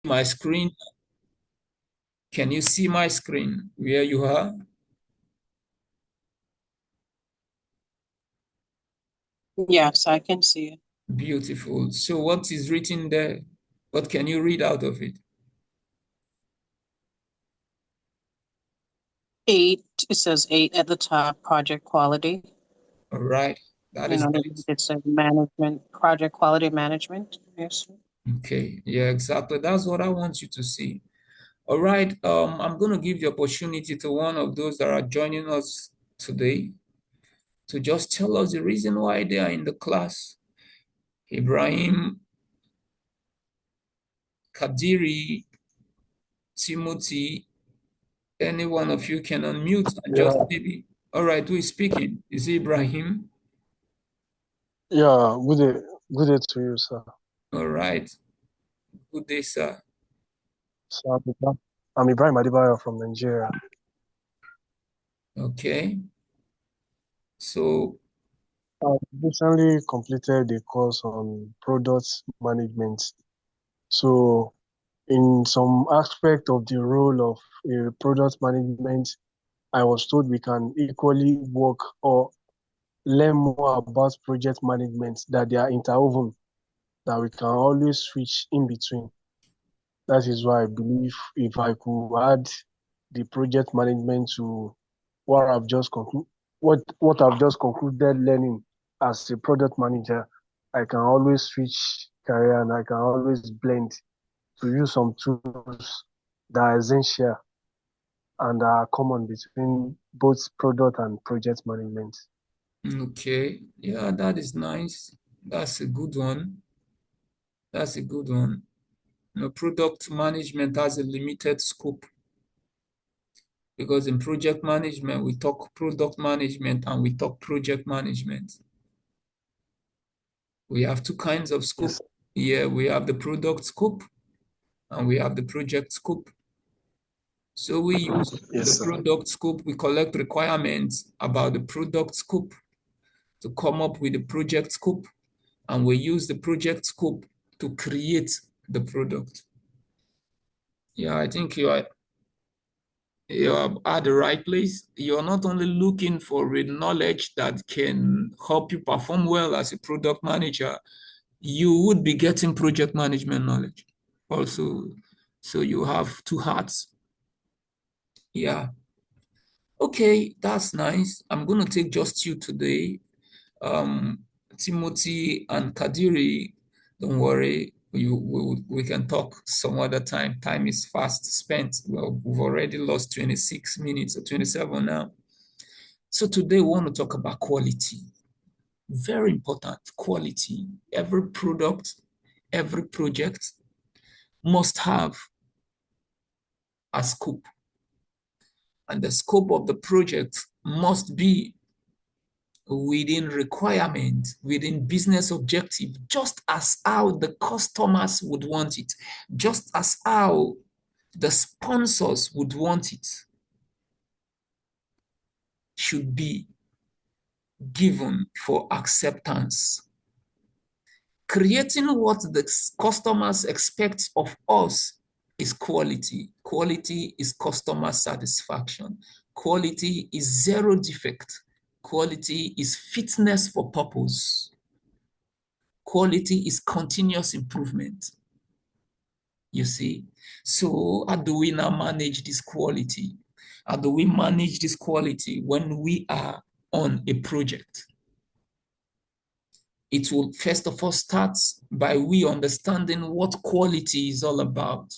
My screen. Can you see my screen where you are? Yes, I can see it. Beautiful. So what is written there? What can you read out of it? 8, it says 8 at the top, project quality. All right. That And is underneath nice. it says management, project quality management. Yes. Okay. Yeah, exactly. That's what I want you to see. All right. I'm going to give the opportunity to one of those that are joining us today to just tell us the reason why they are in the class. Ibrahim, Kadiri, Timothy, any one of you can unmute and just Yeah, maybe. All right, who is speaking? Is it Ibrahim? yeah, good day to you, sir. All right. Good day, sir. So I'm Ibrahim Adebayo from Nigeria. Okay. So, I recently completed a course on product management. So, in some aspect of the role of product management, I was told we can equally work or learn more about project management, that they are interwoven, that we can always switch in between. That is why I believe if I could add the project management to what I've just what I've just concluded learning as a product manager, I can always switch career and I can always blend to use some tools that are essential and are common between both product and project management. okay. Yeah, that is nice. That's a good one. That's a good one. Product management has a limited scope because in project management, we talk product management and we talk project management. We have two kinds of scope. Yes, Here we have the product scope and we have the project scope. So we use the yes, sir. product scope, we collect requirements about the product scope to come up with the project scope, and we use the project scope to create the product. Yeah, I think you are at the right place. You're not only looking for a knowledge that can help you perform well as a product manager, you would be getting project management knowledge also. So you have two hats. Yeah. Okay, that's nice. I'm going to take just you today. Timothy and Kadiri, don't worry. We can talk some other time. Time is fast spent. Well, we've already lost 26 minutes or 27 now. So today we want to talk about quality. Very important, quality. Every product, every project must have a scope. And the scope of the project must be within requirement, within business objective, just as how the customers would want it, just as how the sponsors would want it, should be given for acceptance. Creating what the customers expect of us is quality. Quality is customer satisfaction. Quality is zero defect. Quality is fitness for purpose. Quality is continuous improvement. You see? So how do we now manage this quality? How do we manage this quality when we are on a project? It will first of all start by we understanding what quality is all about.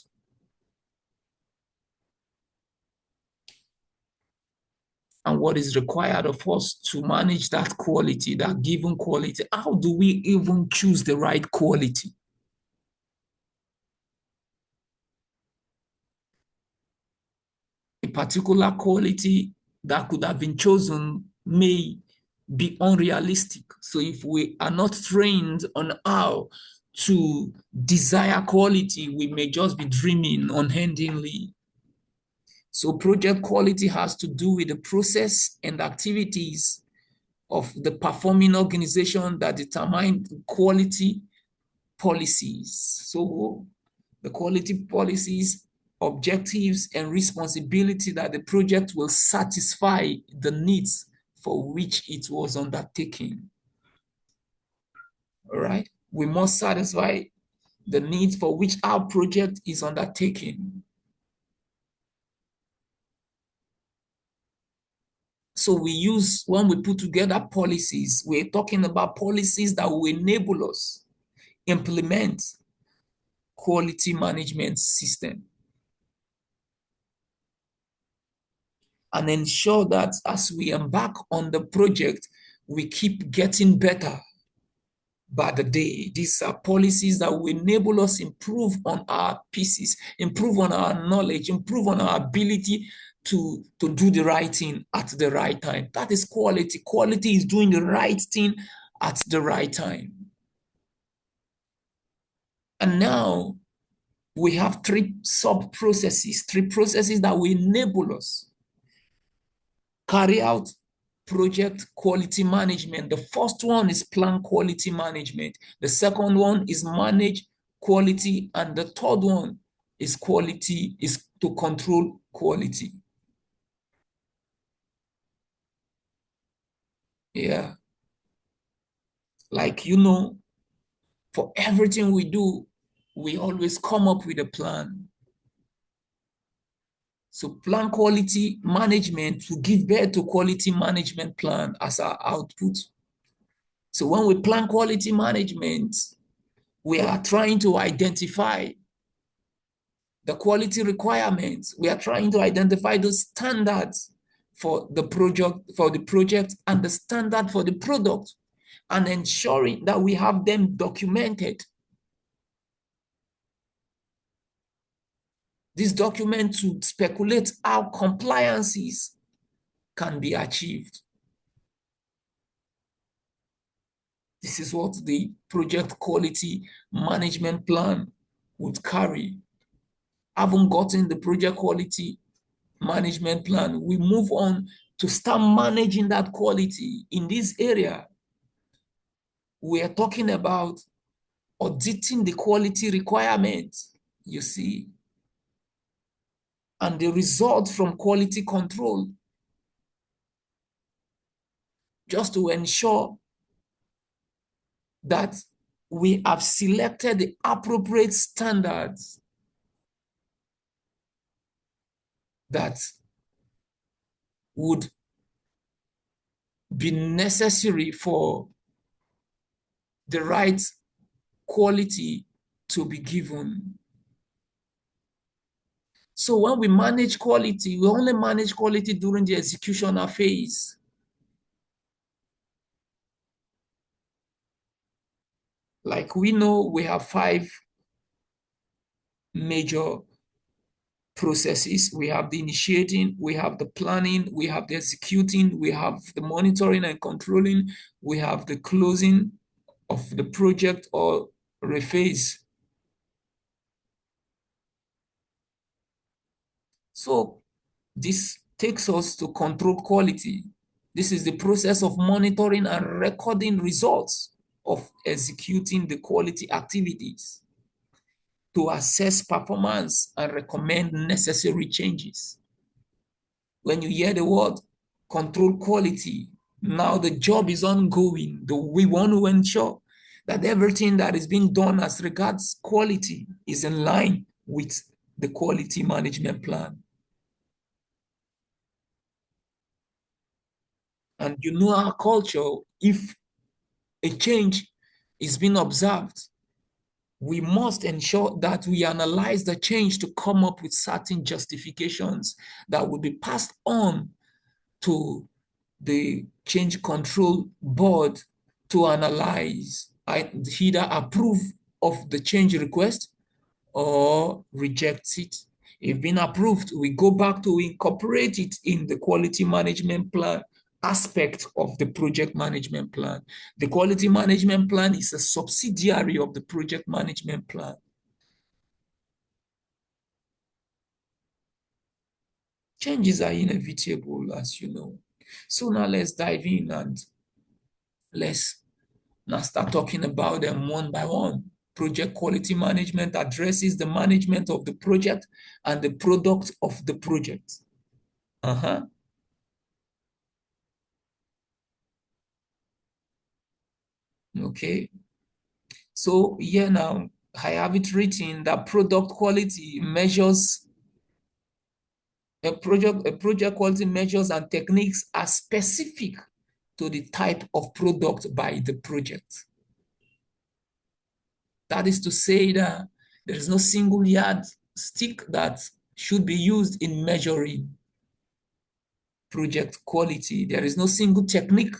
And what is required of us to manage that quality, that given quality. How do we even choose the right quality? A particular quality that could have been chosen may be unrealistic. So if we are not trained on how to desire quality, we may just be dreaming unendingly. So project quality has to do with the process and activities of the performing organization that determine quality policies. So the quality policies, objectives, and responsibility that the project will satisfy the needs for which it was undertaken. All right? We must satisfy the needs for which our project is undertaken. So we use, when we put together policies, we're talking about policies that will enable us implement quality management system and ensure that as we embark on the project, we keep getting better by the day. These are policies that will enable us improve on our pieces, improve on our knowledge, improve on our ability to do the right thing at the right time. That is quality. Quality is doing the right thing at the right time. And now we have three sub-processes, three processes that will enable us carry out project quality management. The first one is plan quality management. The second one is manage quality. And the third one is to control quality. Yeah. Like, for everything we do, we always come up with a plan. So plan quality management to give birth to quality management plan as our output. So when we plan quality management, we are trying to identify the quality requirements. We are trying to identify the standards for the project and the standard for the product, and ensuring that we have them documented. This document to speculate how compliances can be achieved. This is what the project quality management plan would carry. Having gotten the project quality management plan, we move on to start managing that quality. In this area, we are talking about auditing the quality requirements, you see, and the result from quality control, just to ensure that we have selected the appropriate standards that would be necessary for the right quality to be given. So when we manage quality, we only manage quality during the executional phase. Like we know, we have 5 major processes. We have the initiating, we have the planning, we have the executing, we have the monitoring and controlling, we have the closing of the project or rephase. So this takes us to control quality. This is the process of monitoring and recording results of executing the quality activities to assess performance and recommend necessary changes. When you hear the word control quality, now the job is ongoing. We want to ensure that everything that is being done as regards quality is in line with the quality management plan. And our culture, if a change is being observed, we must ensure that we analyze the change to come up with certain justifications that will be passed on to the change control board to analyze, either approve of the change request or reject it. If been approved, we go back to incorporate it in the quality management plan aspect of the project management plan. The quality management plan is a subsidiary of the project management plan. Changes are inevitable, as you know. So now let's dive in and let's now start talking about them one by one. Project quality management addresses the management of the project and the product of the project. Okay. So here now, I have it written that product quality measures a project quality measures and techniques are specific to the type of product by the project. That is to say that there is no single yardstick that should be used in measuring project quality. There is no single technique.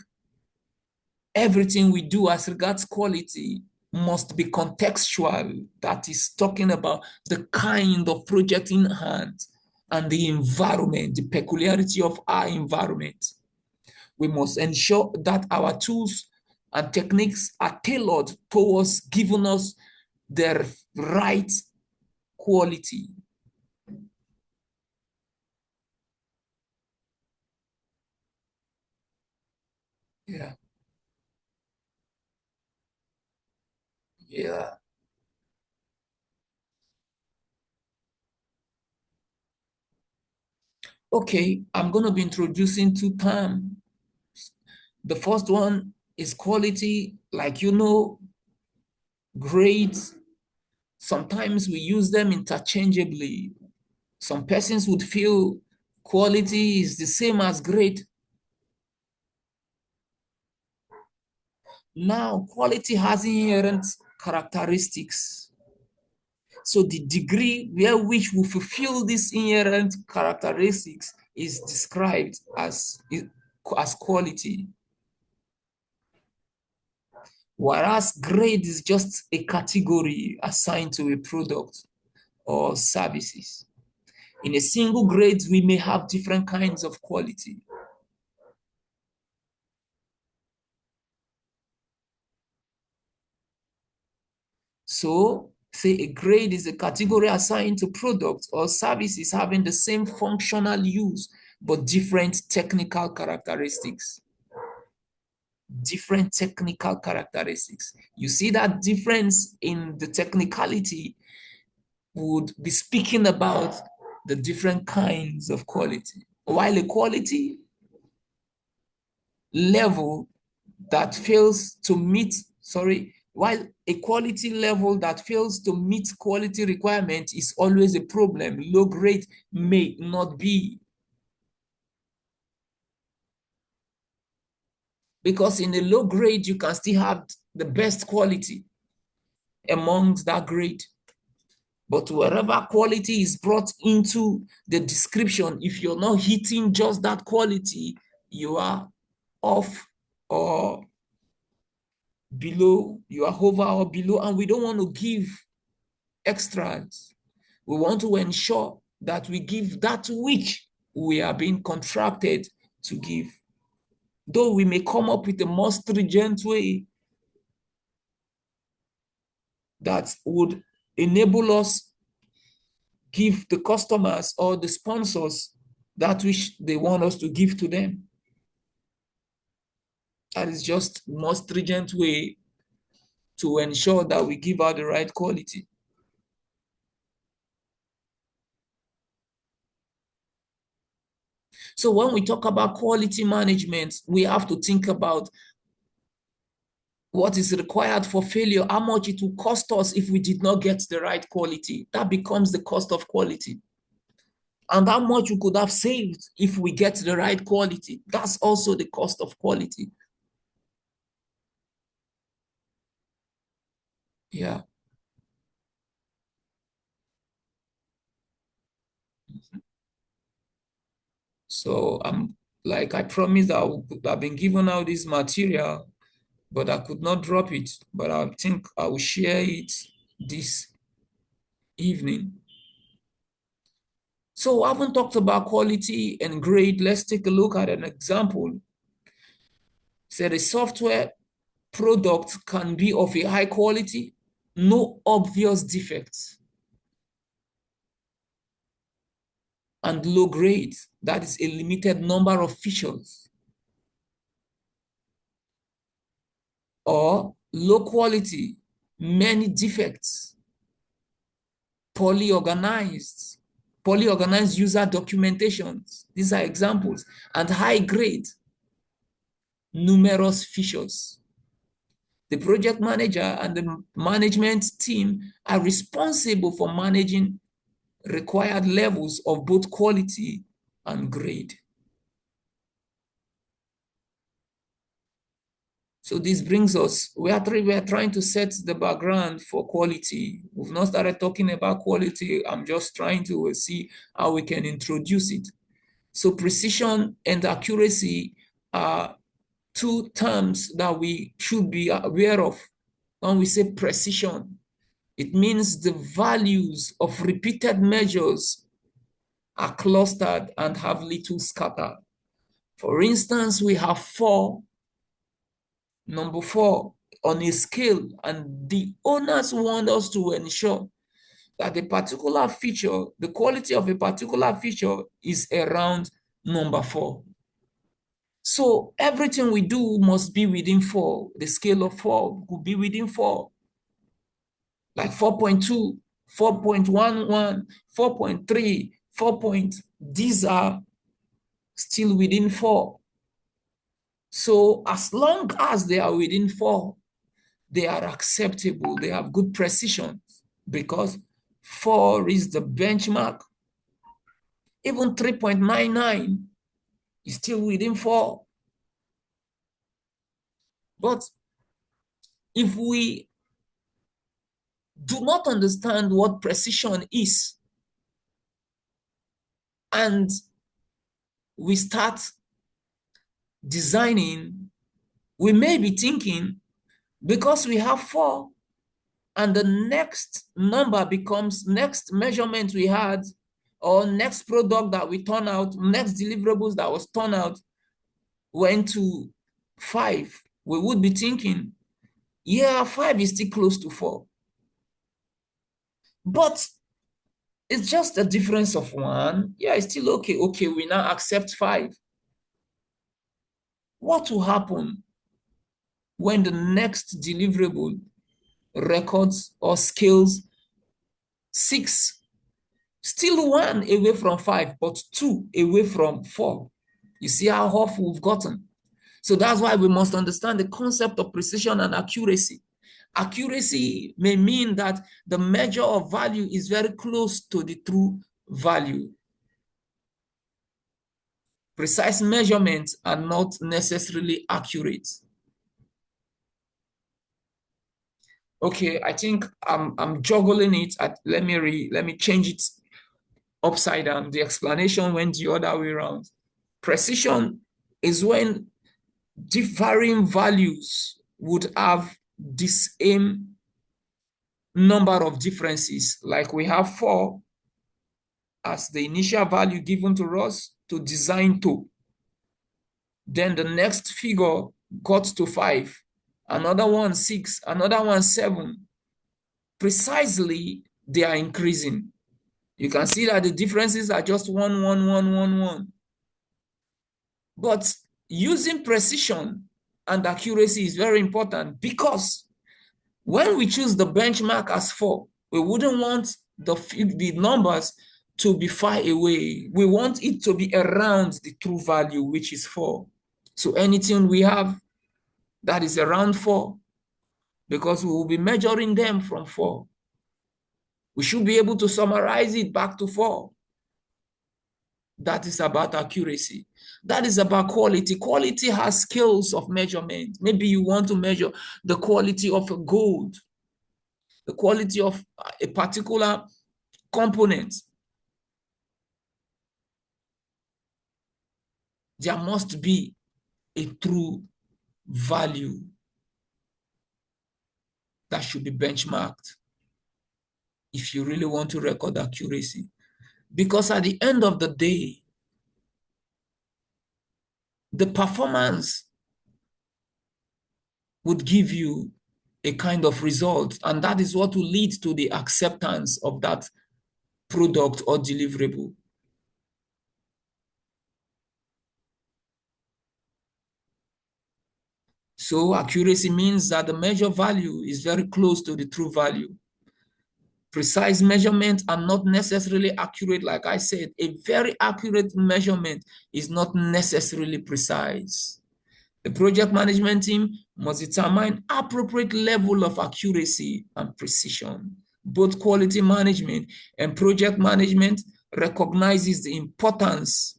Everything we do as regards quality must be contextual. That is talking about the kind of project in hand and the environment, the peculiarity of our environment. We must ensure that our tools and techniques are tailored towards giving us the right quality. Yeah. Yeah. Okay, I'm going to be introducing two terms. The first one is quality, like grades. Sometimes we use them interchangeably. Some persons would feel quality is the same as grade. Now, quality has inherent characteristics. So the degree where which we fulfill these inherent characteristics is described as quality. Whereas grade is just a category assigned to a product or services. In a single grade, we may have different kinds of quality. So, say a grade is a category assigned to products or services having the same functional use, but different technical characteristics. Different technical characteristics. You see that difference in the technicality would be speaking about the different kinds of quality. While a quality level that fails to meet, while a quality level that fails to meet quality requirement is always a problem, low grade may not be. Because in a low grade, you can still have the best quality amongst that grade. But wherever quality is brought into the description, if you're not hitting just that quality, you are off or below, you are over or below, and we don't want to give extras. We want to ensure that we give that which we are being contracted to give. Though we may come up with a more stringent way that would enable us give the customers or the sponsors that which they want us to give to them. That is just more stringent way to ensure that we give out the right quality. So when we talk about quality management, we have to think about what is required for failure, how much it will cost us if we did not get the right quality. That becomes the cost of quality. And how much we could have saved if we get the right quality. That's also the cost of quality. Yeah. So like I promised, I've been given out this material, but I could not drop it. But I think I will share it this evening. So I haven't talked about quality and grade. Let's take a look at an example. Say the software product can be of a high quality, no obvious defects, and low grade, that is a limited number of features. Or low quality, many defects, poorly organized user documentations. These are examples. And high grade, numerous features. The project manager and the management team are responsible for managing required levels of both quality and grade. So this brings us, we are trying to set the background for quality. We've not started talking about quality. I'm just trying to see how we can introduce it. So precision and accuracy are two terms that we should be aware of. When we say precision, it means the values of repeated measures are clustered and have little scatter. For instance, we have number 4 on a scale, and the owners want us to ensure that a particular feature, the quality of a particular feature is around number 4. So everything we do must be within 4. The scale of 4 could be within 4, like 4.2, 4.11, 4.3, 4. These are still within 4. So as long as they are within 4, they are acceptable. They have good precision because 4 is the benchmark. Even 3.99 is still within 4. But if we do not understand what precision is, and we start designing, we may be thinking, because we have 4, and the next number becomes next measurement we had, or next product that we turn out, next deliverables that was turned out went to 5. We would be thinking, yeah, 5 is still close to 4. But it's just a difference of 1. Yeah, it's still okay. Okay, we now accept 5. What will happen when the next deliverable records or scales 6? Still 1 away from 5, but 2 away from 4. You see how off we've gotten. So that's why we must understand the concept of precision and accuracy. Accuracy may mean that the measure of value is very close to the true value. Precise measurements are not necessarily accurate. Okay, I think I'm juggling it. Let me change it upside down. The explanation went the other way around. Precision is when differing values would have the same number of differences. Like we have 4 as the initial value given to us to design to. Then the next figure got to 5, another one 6, another one 7. Precisely, they are increasing. You can see that the differences are just 1, 1, 1, 1, 1. But using precision and accuracy is very important, because when we choose the benchmark as 4, we wouldn't want the numbers to be far away. We want it to be around the true value, which is 4. So anything we have that is around 4, because we will be measuring them from 4, we should be able to summarize it back to 4. That is about accuracy. That is about quality. Quality has scales of measurement. Maybe you want to measure the quality of a gold, the quality of a particular component. There must be a true value that should be benchmarked if you really want to record accuracy. Because at the end of the day, the performance would give you a kind of result, and that is what will lead to the acceptance of that product or deliverable. So So accuracy means that the measured value is very close to the true value. Precise measurements are not necessarily accurate. Like I said, a very accurate measurement is not necessarily precise. The project management team must determine appropriate level of accuracy and precision. Both quality management and project management recognizes the importance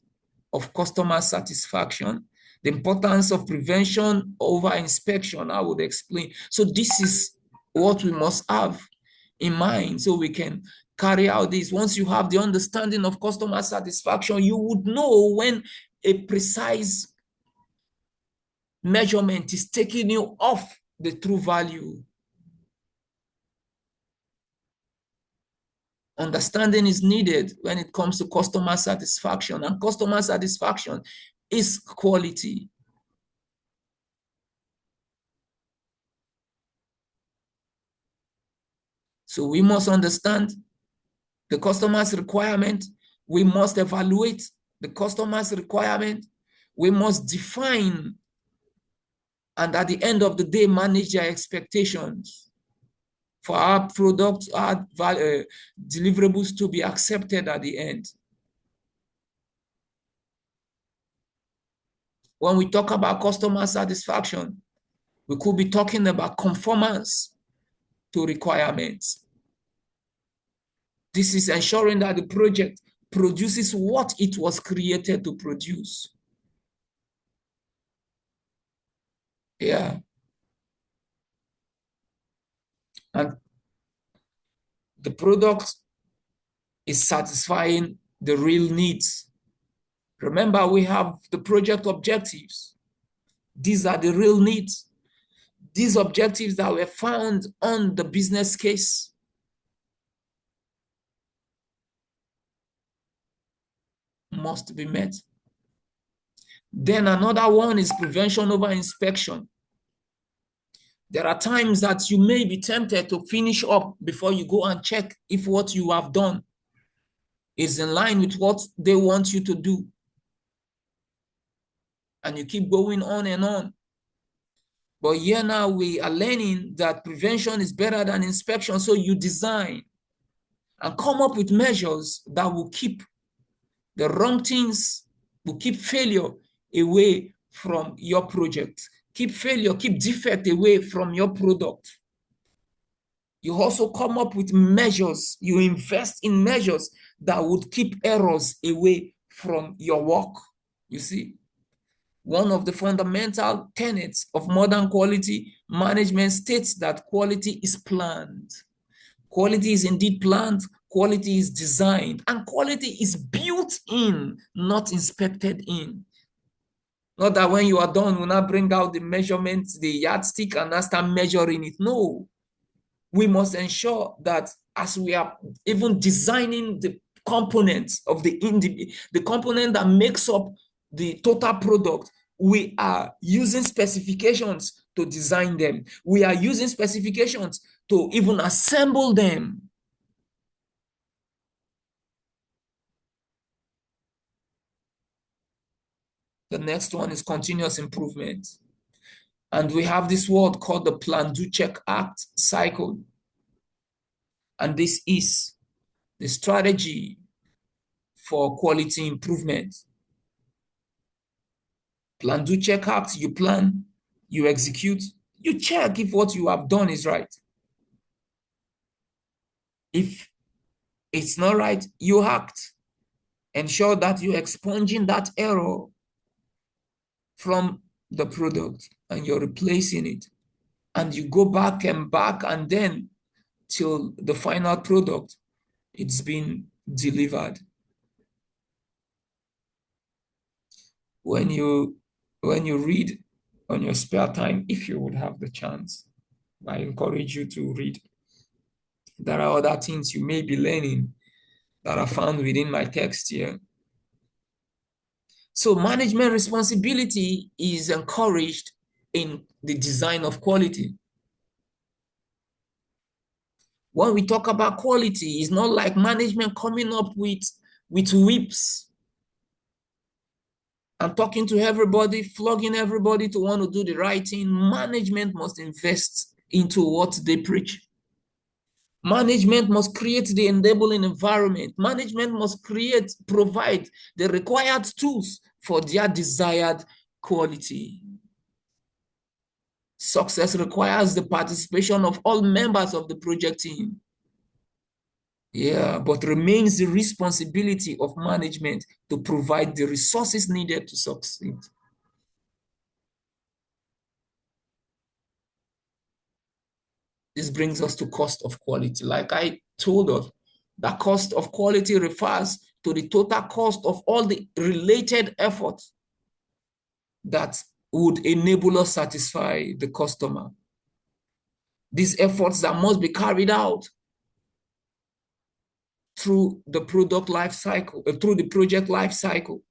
of customer satisfaction, the importance of prevention over inspection. I would explain. So this is what we must have in mind so we can carry out this. Once you have the understanding of customer satisfaction, you would know when a precise measurement is taking you off the true value. Understanding is needed when it comes to customer satisfaction, and customer satisfaction is quality. So we must understand the customer's requirement. We must evaluate the customer's requirement. We must define and at the end of the day, manage their expectations for our products, our deliverables to be accepted at the end. When we talk about customer satisfaction, we could be talking about conformance to requirements. This is ensuring that the project produces what it was created to produce. Yeah. And the product is satisfying the real needs. Remember, we have the project objectives. These are the real needs. These objectives that were found on the business case. Must be met. Then another one is prevention over inspection. There are times that you may be tempted to finish up before you go and check if what you have done is in line with what they want you to do. And you keep going on and on. But here now we are learning that prevention is better than inspection. So you design and come up with measures that will keep the wrong things, will keep failure away from your project. Keep failure, keep defect away from your product. You also come up with measures, you invest in measures that would keep errors away from your work. You see, one of the fundamental tenets of modern quality management states that quality is planned. Quality is indeed planned, quality is designed, and quality is built in, not inspected in. Not that when you are done, we'll not bring out the measurement, the yardstick, and now start measuring it. No. We must ensure that as we are even designing the components of the component that makes up the total product, we are using specifications to design them. We are using specifications to even assemble them. The next one is continuous improvement. And we have this word called the Plan, Do, Check, Act cycle. And this is the strategy for quality improvement. Plan, do, check, act. You plan, you execute, you check if what you have done is right. If it's not right, you act. Ensure that you're expunging that error from the product and you're replacing it. And you go back, and then till the final product, it's been delivered. When you read on your spare time, if you would have the chance, I encourage you to read. There are other things you may be learning that are found within my text here. So management responsibility is encouraged in the design of quality. When we talk about quality, it's not like management coming up with whips and talking to everybody, flogging everybody to want to do the right thing. Management must invest into what they preach. Management must create the enabling environment. Management must provide the required tools for their desired quality. Success requires the participation of all members of the project team. Yeah, but remains the responsibility of management to provide the resources needed to succeed. This brings us to cost of quality. Like I told us, the cost of quality refers to the total cost of all the related efforts that would enable us satisfy the customer. These efforts that must be carried out through the product life cycle, through the project life cycle.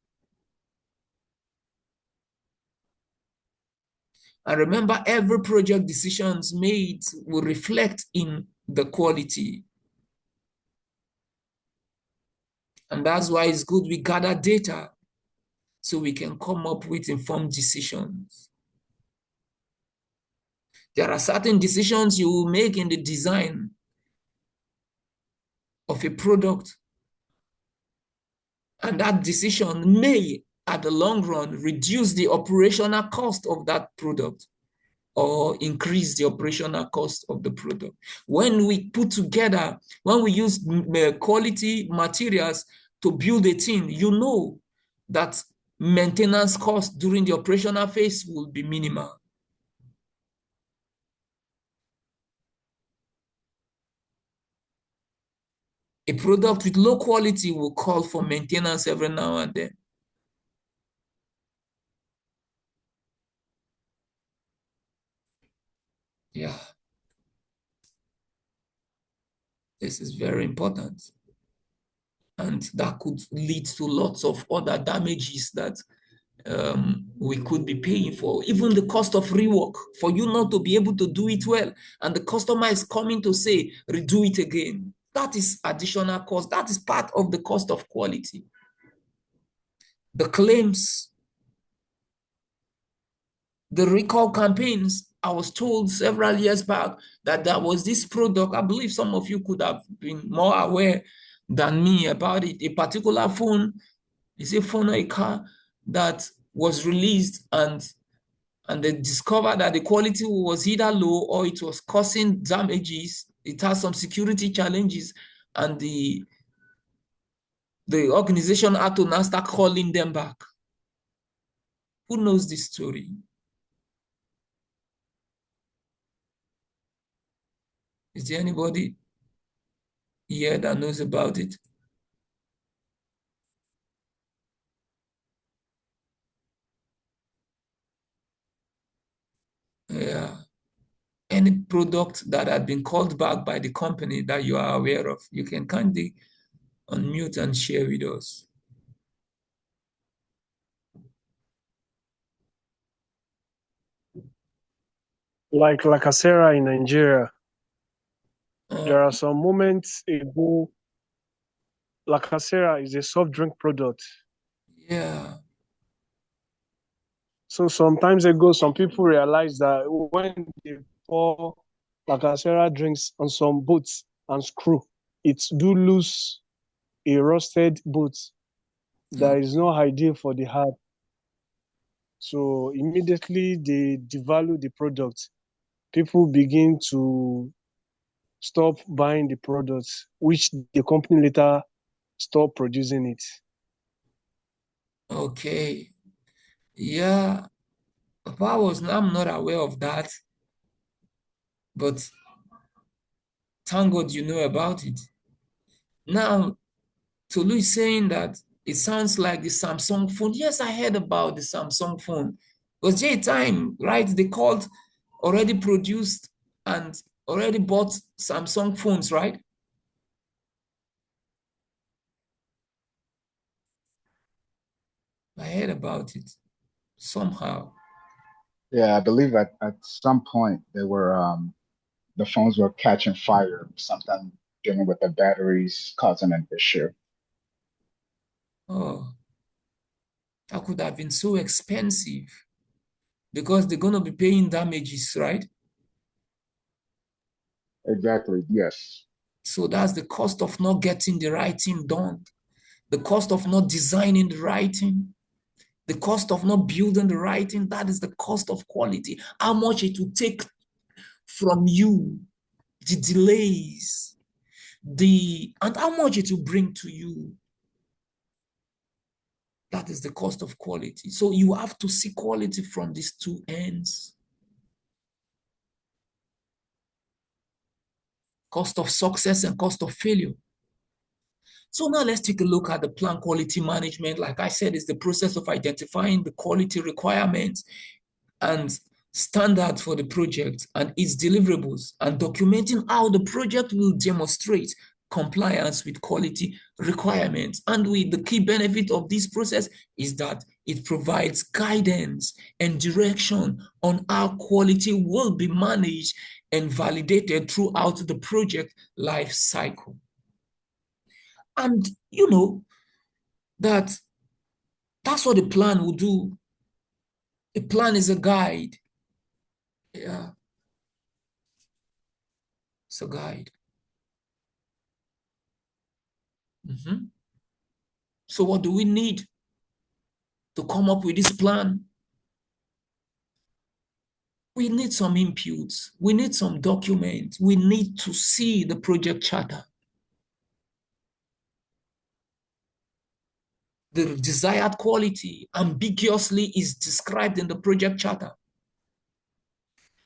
And remember, every project decisions made will reflect in the quality. And that's why it's good we gather data so we can come up with informed decisions. There are certain decisions you will make in the design of a product, and that decision may, at the long run, reduce the operational cost of that product or increase the operational cost of the product. When we put together, when we use quality materials to build a thing, you know that maintenance cost during the operational phase will be minimal. A product with low quality will call for maintenance every now and then. Yeah. This is very important. And that could lead to lots of other damages that we could be paying for. Even the cost of rework, for you not to be able to do it well, and the customer is coming to say, redo it again. That is additional cost. That is part of the cost of quality. The claims, the recall campaigns. I was told several years back that there was this product. I believe some of you could have been more aware than me about it. A particular phone, is a phone or a car that was released, and they discovered that the quality was either low or it was causing damages. It has some security challenges, and the organization had to now start calling them back. Who knows this story? Is there anybody here that knows about it? Yeah. Any product that had been called back by the company that you are aware of, you can kindly unmute and share with us. Like Lacasera in Nigeria, there are some moments ago. Lacasera is a soft drink product. Yeah. So sometimes ago, some people realized that when they pour Lacasera drinks on some boats and screw, it do lose a rusted boat that is not ideal for the heart. So immediately they devalue the product. People begin to stop buying the products, which the company later stopped producing it. Okay. Yeah. I'm not aware of that, but thank God you know about it. Now, Tolu is saying that it sounds like the Samsung phone. Yes, I heard about the Samsung phone. Was there a time, right? They called already produced and already bought Samsung phones, right? I heard about it somehow. Yeah, I believe at some point they were the phones were catching fire, something dealing with the batteries causing an issue. Oh, That could have been so expensive because they're going to be paying damages, right? Exactly. Yes. So that's the cost of not getting the right thing done, the cost of not designing the right thing, the cost of not building the right thing. That is the cost of quality. How much it will take from you, the delays, and how much it will bring to you. That is the cost of quality. So you have to see quality from these two ends. Cost of success and cost of failure. So now let's take a look at the plan quality management. Like I said, it's the process of identifying the quality requirements and standards for the project and its deliverables, and documenting how the project will demonstrate compliance with quality requirements. And the key benefit of this process is that it provides guidance and direction on how quality will be managed and validated throughout the project life cycle. And you know that's what the plan will do. A plan is a guide. Yeah, it's a guide. So what do we need to come up with this plan? We need some inputs. We need some documents. We need to see the project charter. The desired quality ambiguously is described in the project charter.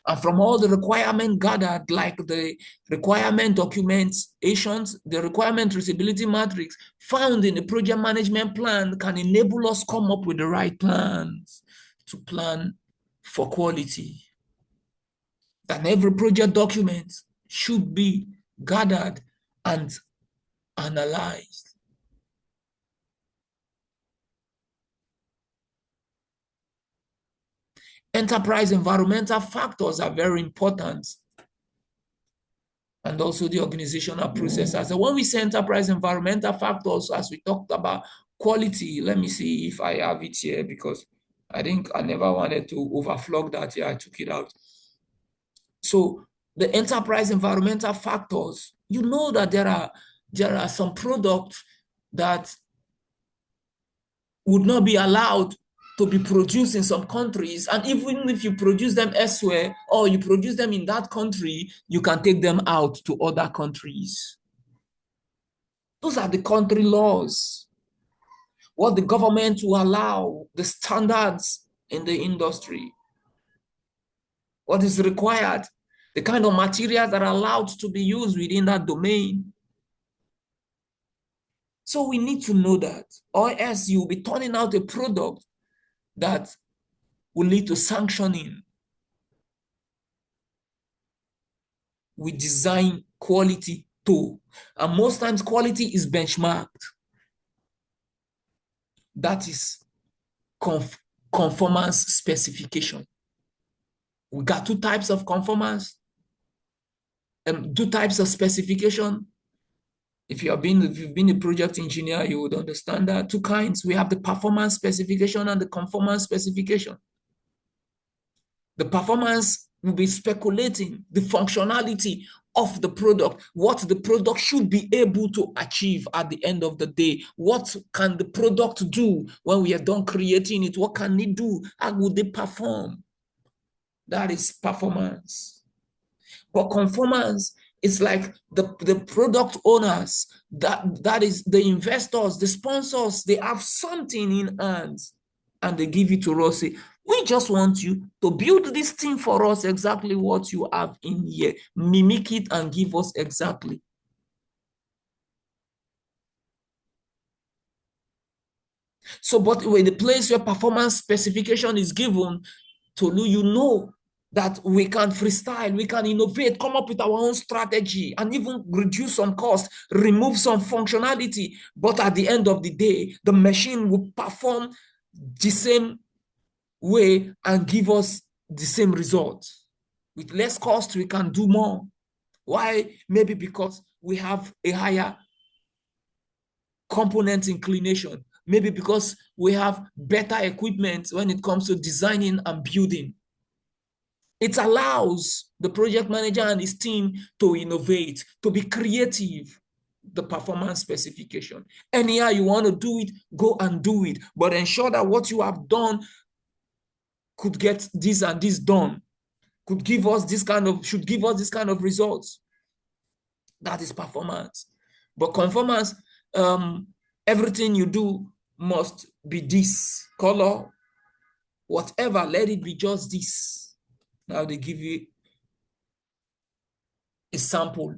And from all the requirement gathered, like the requirement documentations, the requirement traceability matrix found in the project management plan can enable us come up with the right plans to plan for quality. And every project document should be gathered and analyzed. Enterprise environmental factors are very important, and also the organizational processes. So when we say enterprise environmental factors, as we talked about quality, let me see if I have it here, because I think I never wanted to overflog that here. I took it out. So the enterprise environmental factors, you know that there are some products that would not be allowed to be produced in some countries. And even if you produce them elsewhere or you produce them in that country, you can take them out to other countries. Those are the country laws. What the government will allow, the standards in the industry, what is required, the kind of materials that are allowed to be used within that domain. So we need to know that, or else you'll be turning out a product that will lead to sanctioning. We design quality too, and most times quality is benchmarked. That is conformance specification. We got two types of conformance, two types of specification. If you've been a project engineer, you would understand that. Two kinds. We have the performance specification and the conformance specification. The performance will be speculating the functionality of the product, what the product should be able to achieve at the end of the day. What can the product do when we are done creating it? What can it do? How would they perform? That is performance. But conformance is like the product owners, that is the investors, the sponsors, they have something in hand and they give it to us. Say, we just want you to build this thing for us, exactly what you have in here. Mimic it and give us exactly. So, but when the place where performance specification is given, Tolu, you know that we can freestyle, we can innovate, come up with our own strategy, and even reduce some cost, remove some functionality. But at the end of the day, the machine will perform the same way and give us the same result. With less cost, we can do more. Why? Maybe because we have a higher component inclination. Maybe because we have better equipment when it comes to designing and building. It allows the project manager and his team to innovate, to be creative. The performance specification. Anyhow you want to do it, go and do it. But ensure that what you have done could get this and this done, should give us this kind of results. That is performance. But conformance, everything you do must be this color, whatever, let it be just this. Now they give you a sample.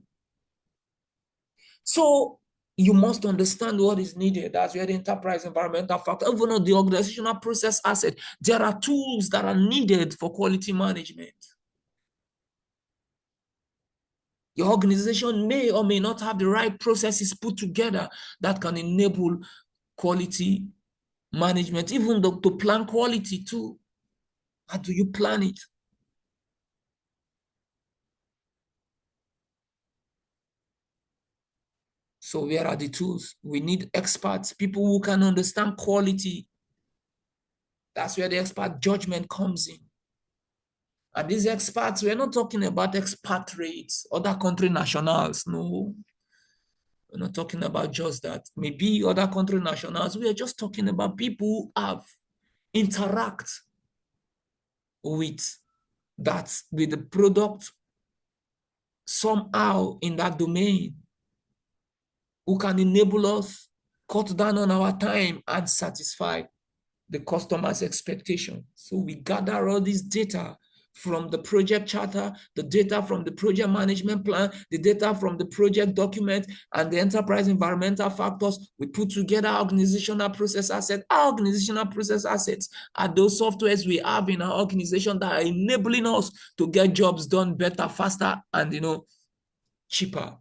So you must understand what is needed. That's where the enterprise environmental factor, even on the organizational process asset, there are tools that are needed for quality management. Your organization may or may not have the right processes put together that can enable quality management, even to plan quality too. How do you plan it? So where are the tools? We need experts, people who can understand quality. That's where the expert judgment comes in. And these experts, we're not talking about expatriates, other country nationals, no. We're not talking about just that. Maybe other country nationals, we are just talking about people who have interact with the product somehow in that domain, who can enable us cut down on our time and satisfy the customer's expectation. So we gather all this data from the project charter, the data from the project management plan, the data from the project document, and the enterprise environmental factors. We put together organizational process assets. Our organizational process assets are those softwares we have in our organization that are enabling us to get jobs done better, faster, and cheaper.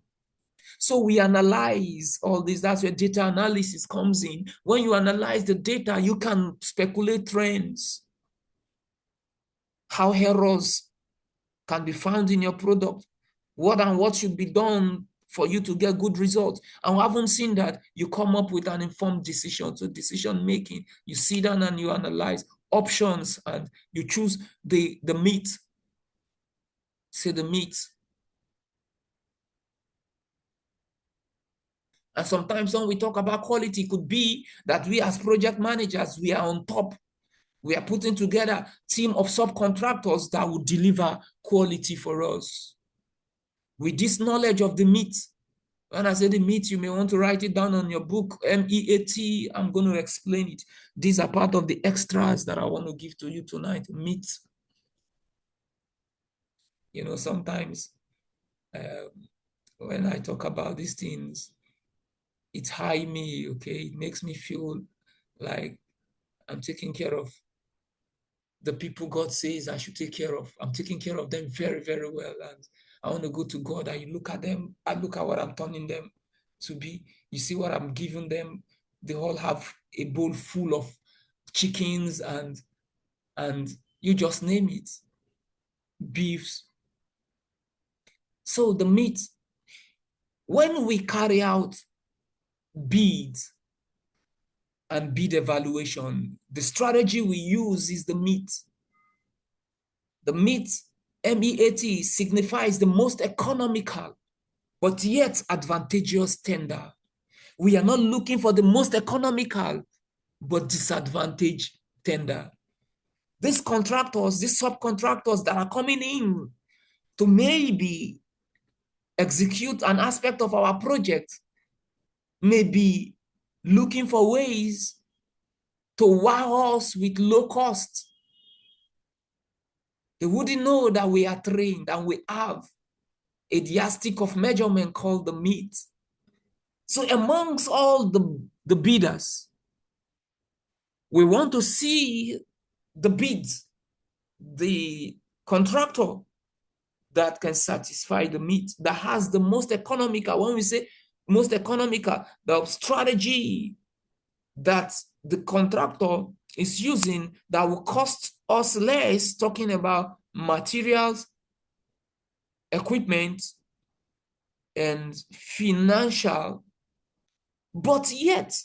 So we analyze all this. That's where data analysis comes in. When you analyze the data, you can speculate trends, how errors can be found in your product, what should be done for you to get good results. And we haven't seen that, you come up with an informed decision. So decision making, you sit down and you analyze options and you choose the meat. Say the meat. And sometimes when we talk about quality, it could be that we as project managers, we are on top. We are putting together a team of subcontractors that will deliver quality for us. With this knowledge of the meat, when I say the meat, you may want to write it down on your book, MEAT. I'm going to explain it. These are part of the extras that I want to give to you tonight. Meat. Sometimes when I talk about these things, it's high me, okay? It makes me feel like I'm taking care of the people God says I should take care of. I'm taking care of them very, very well. And I want to go to God. I look at them. I look at what I'm turning them to be. You see what I'm giving them? They all have a bowl full of chickens and you just name it. Beefs. So the meat, when we carry out bids and bid evaluation, the strategy we use is the meat. The meat, MEAT, signifies the most economical, but yet advantageous tender. We are not looking for the most economical, but disadvantaged tender. These contractors, these subcontractors that are coming in to maybe execute an aspect of our project may be looking for ways to wow us with low cost. They wouldn't know that we are trained and we have a yardstick of measurement called the meat. So amongst all the bidders, we want to see the bids, the contractor that can satisfy the meat, that has the most economical. When we say most economical, the strategy that the contractor is using that will cost us less, talking about materials, equipment, and financial, but yet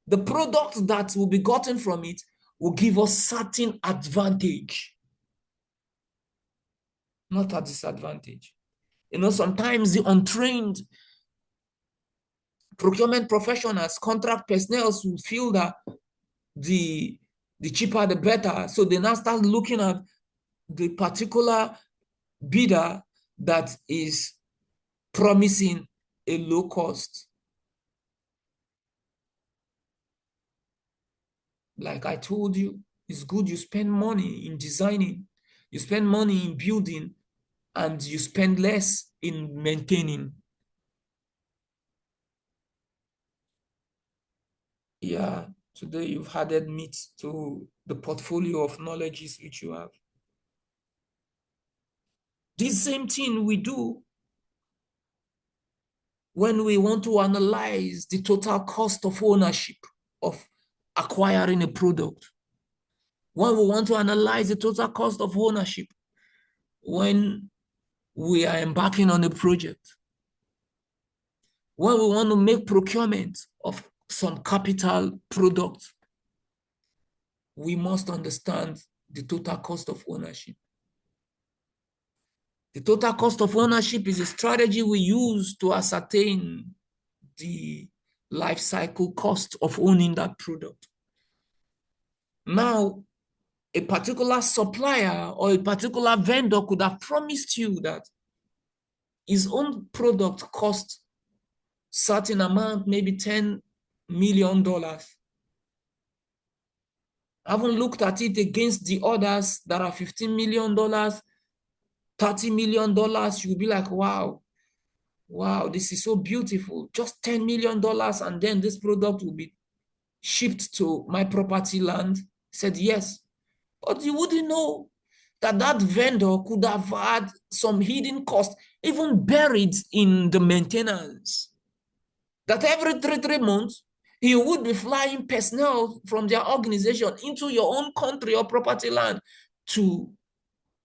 The product that will be gotten from it will give us certain advantage, not a disadvantage. You know, sometimes the untrained procurement professionals, contract personnel will feel that the cheaper the better. So they now start looking at the particular bidder that is promising a low cost. Like I told you, it's good you spend money in designing, you spend money in building, and you spend less in maintaining. Yeah, today you've added meat to the portfolio of knowledges which you have. This same thing we do when we want to analyze the total cost of ownership of acquiring a product. When we want to analyze the total cost of ownership when we are embarking on a project. When we want to make procurement of some capital product, we must understand the total cost of ownership. The total cost of ownership is a strategy we use to ascertain the life cycle cost of owning that product. Now, a particular supplier or a particular vendor could have promised you that his own product costs certain amount, maybe $10 million. I haven't looked at it against the others that are $15 million, $30 million. You'll be like, wow, this is so beautiful. Just $10 million, and then this product will be shipped to my property land. Said yes. But you wouldn't know that that vendor could have had some hidden cost, even buried in the maintenance. That every three months, you would be flying personnel from their organization into your own country or property land to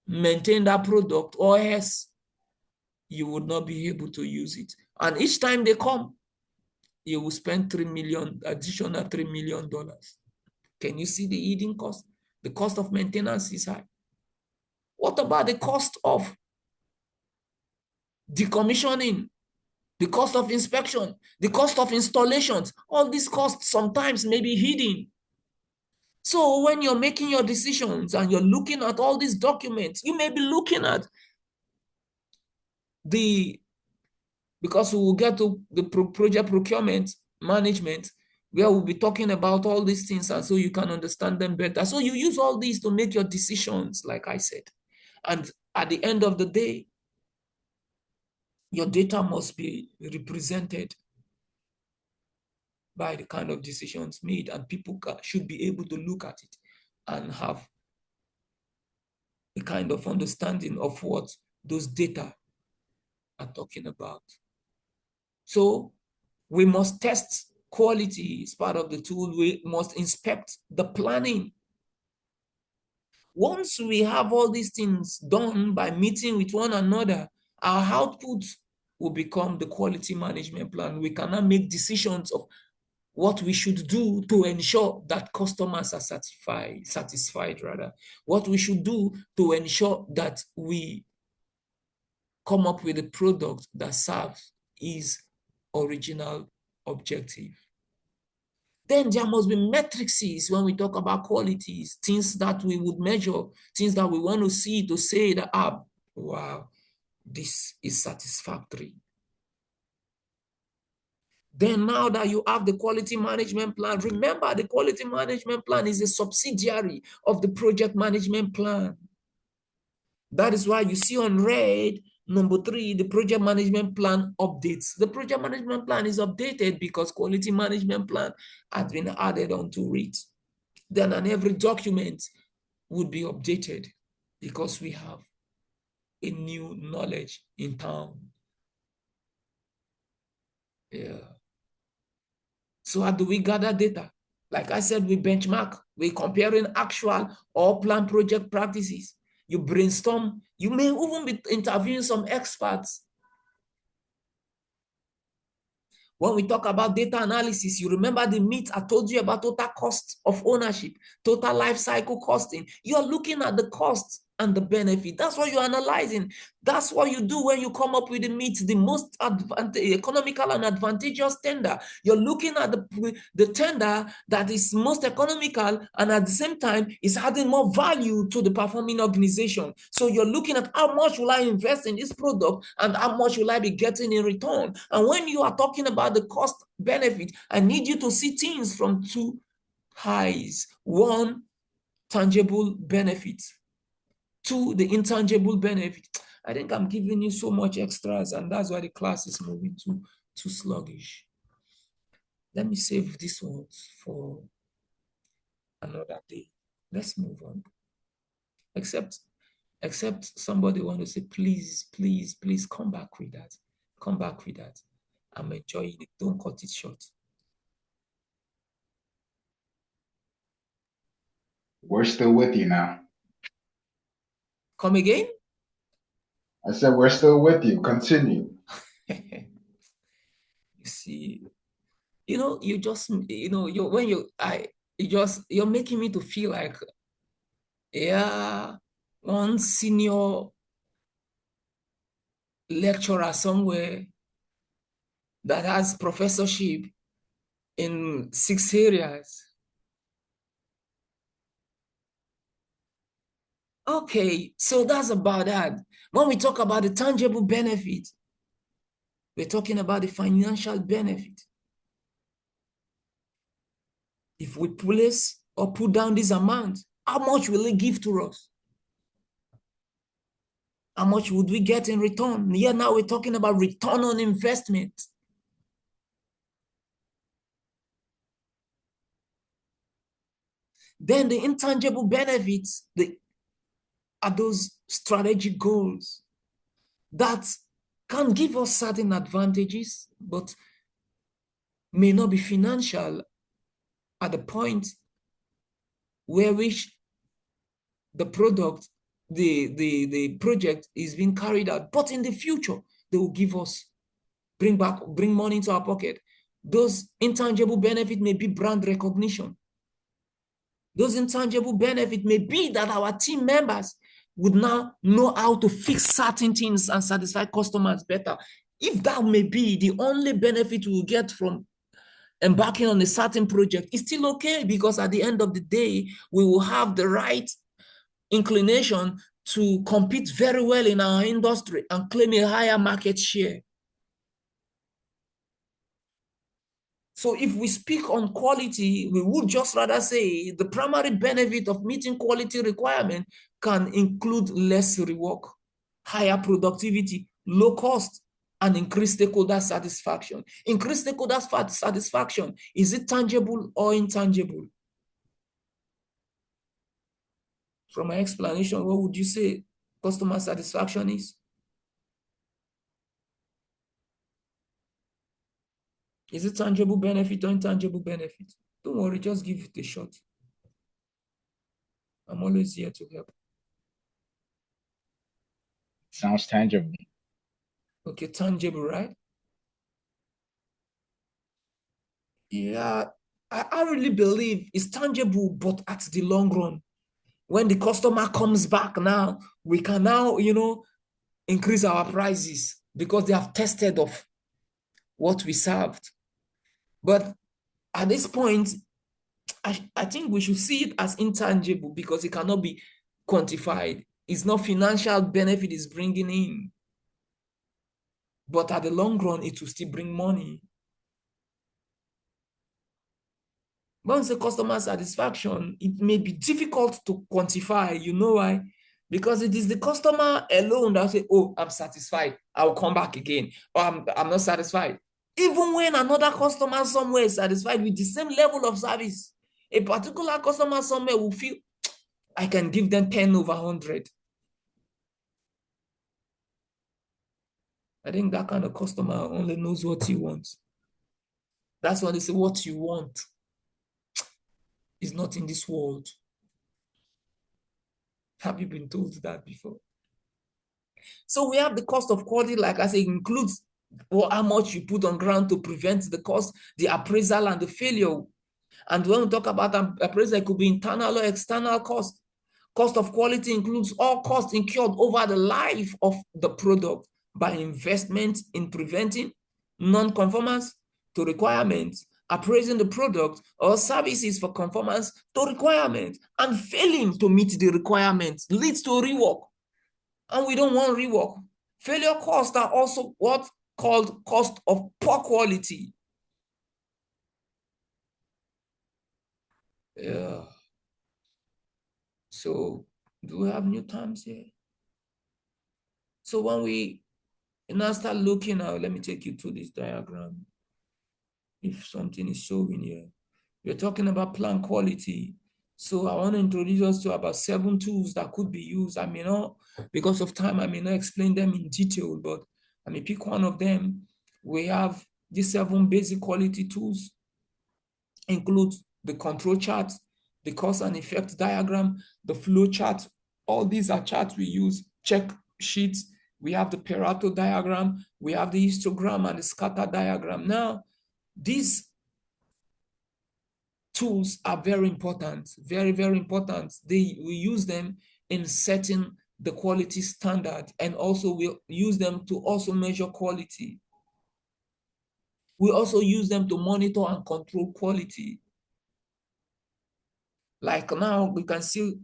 maintain that product, or else you would not be able to use it. And each time they come, you will spend additional $3 million. Can you see the hidden cost? The cost of maintenance is high. What about the cost of decommissioning? The cost of inspection, the cost of installations, all these costs sometimes may be hidden. So when you're making your decisions and you're looking at all these documents, you may be looking at because we will get to the project procurement management, where we'll be talking about all these things, and so you can understand them better. So you use all these to make your decisions, like I said. And at the end of the day, your data must be represented by the kind of decisions made, and people should be able to look at it and have a kind of understanding of what those data are talking about. So we must test quality as part of the tool. We must inspect the planning. Once we have all these things done by meeting with one another, our output will become the quality management plan. We cannot make decisions of what we should do to ensure that customers are satisfied, what we should do to ensure that we come up with a product that serves his original objective. Then there must be matrices when we talk about qualities, things that we would measure, things that we want to see to say that, wow, this is satisfactory. Then now that you have the quality management plan, remember the quality management plan is a subsidiary of the project management plan. That is why you see on red, number 3, the project management plan updates. The project management plan is updated because quality management plan has been added onto it. Then on every document would be updated because we have a new knowledge in town. Yeah. So how do we gather data? Like I said, we benchmark. We're comparing actual or planned project practices. You brainstorm. You may even be interviewing some experts. When we talk about data analysis, you remember the myth I told you about total cost of ownership, total life cycle costing. You're looking at the cost and the benefit. That's what you're analyzing. That's what you do when you come up with the myth, the most economical and advantageous tender. You're looking at the tender that is most economical and at the same time is adding more value to the performing organization. So you're looking at how much will I invest in this product and how much will I be getting in return. And when you are talking about the cost benefit, I need you to see things from two eyes. One, tangible benefit. Two, the intangible benefit. I think I'm giving you so much extras, and that's why the class is moving too sluggish. Let me save this one for another day. Let's move on. Except somebody want to say, please, please, please come back with that. Come back with that. I'm enjoying it. Don't cut it short. We're still with you now. Come again? I said we're still with you. Continue. You see, you just, you're making me to feel like, yeah, one senior lecturer somewhere that has professorship in 6 areas. Okay, so that's about that. When we talk about the tangible benefit, we're talking about the financial benefit. If we place or put down this amount, how much will it give to us? How much would we get in return? Here now we're talking about return on investment. Then the intangible benefits are those strategic goals that can give us certain advantages, but may not be financial at the point where which the product, the project is being carried out. But in the future, they will give us, bring money into our pocket. Those intangible benefits may be brand recognition. Those intangible benefits may be that our team members would now know how to fix certain things and satisfy customers better. If that may be the only benefit we will get from embarking on a certain project, it's still okay, because at the end of the day, we will have the right inclination to compete very well in our industry and claim a higher market share. So if we speak on quality, we would just rather say the primary benefit of meeting quality requirement can include less rework, higher productivity, low cost, and increased stakeholder satisfaction. Increased stakeholder satisfaction, is it tangible or intangible? From my explanation, what would you say customer satisfaction is? Is it tangible benefit or intangible benefit? Don't worry, just give it a shot. I'm always here to help. Sounds tangible. Okay, tangible, right? Yeah, I really believe it's tangible, but at the long run, when the customer comes back now, we can now, increase our prices because they have tested of what we served. But at this point, I think we should see it as intangible because it cannot be quantified. It's not financial benefit it's bringing in. But at the long run, it will still bring money. Once the customer satisfaction, it may be difficult to quantify. You know why? Because it is the customer alone that will say, oh, I'm satisfied, I'll come back again, or I'm not satisfied. Even when another customer somewhere is satisfied with the same level of service, a particular customer somewhere will feel, I can give them 10 over 100. I think that kind of customer only knows what he wants. That's why they say what you want is not in this world. Have you been told that before? So we have the cost of quality, like I say, includes or how much you put on ground to prevent the cost, the appraisal and the failure. And when we talk about appraisal, it could be internal or external cost. Cost of quality includes all costs incurred over the life of the product by investment in preventing non-conformance to requirements, appraising the product or services for conformance to requirements, and failing to meet the requirements leads to rework. And we don't want rework. Failure costs are also what called cost of poor quality. Yeah. So do we have new terms here? So when we now start looking at, let me take you to this diagram. If something is showing here, we're talking about plant quality. So I want to introduce us to about 7 tools that could be used. I may not, because of time, I may not explain them in detail, but I may pick one of them. We have these 7 basic quality tools, includes the control chart, the cause and effect diagram, the flow chart. All these are charts we use, check sheets. We have the Pareto diagram, we have the histogram and the scatter diagram. Now, these tools are very important, very, very important. We use them in setting the quality standard, and also we use them to also measure quality. We also use them to monitor and control quality. Like now, we can see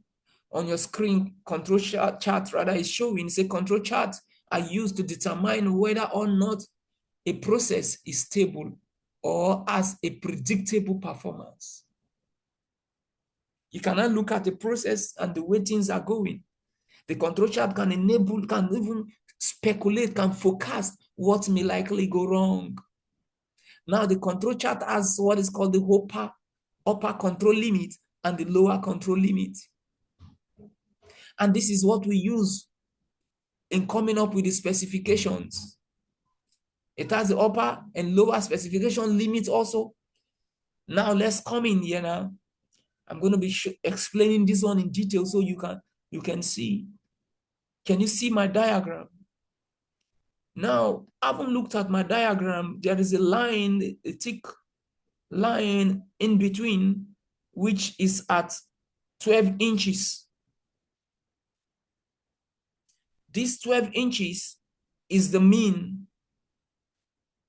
on your screen, control chart rather is showing, say control charts are used to determine whether or not a process is stable or has a predictable performance. You cannot look at the process and the way things are going. The control chart can enable, can even speculate, can forecast what may likely go wrong. Now the control chart has what is called the upper control limit and the lower control limit. And this is what we use in coming up with the specifications. It has the upper and lower specification limits also. Now let's come in here now. I'm going to be explaining this one in detail so you can see. Can you see my diagram? Now, having looked at my diagram, there is a line, a thick line in between, which is at 12 inches. This 12 inches is the mean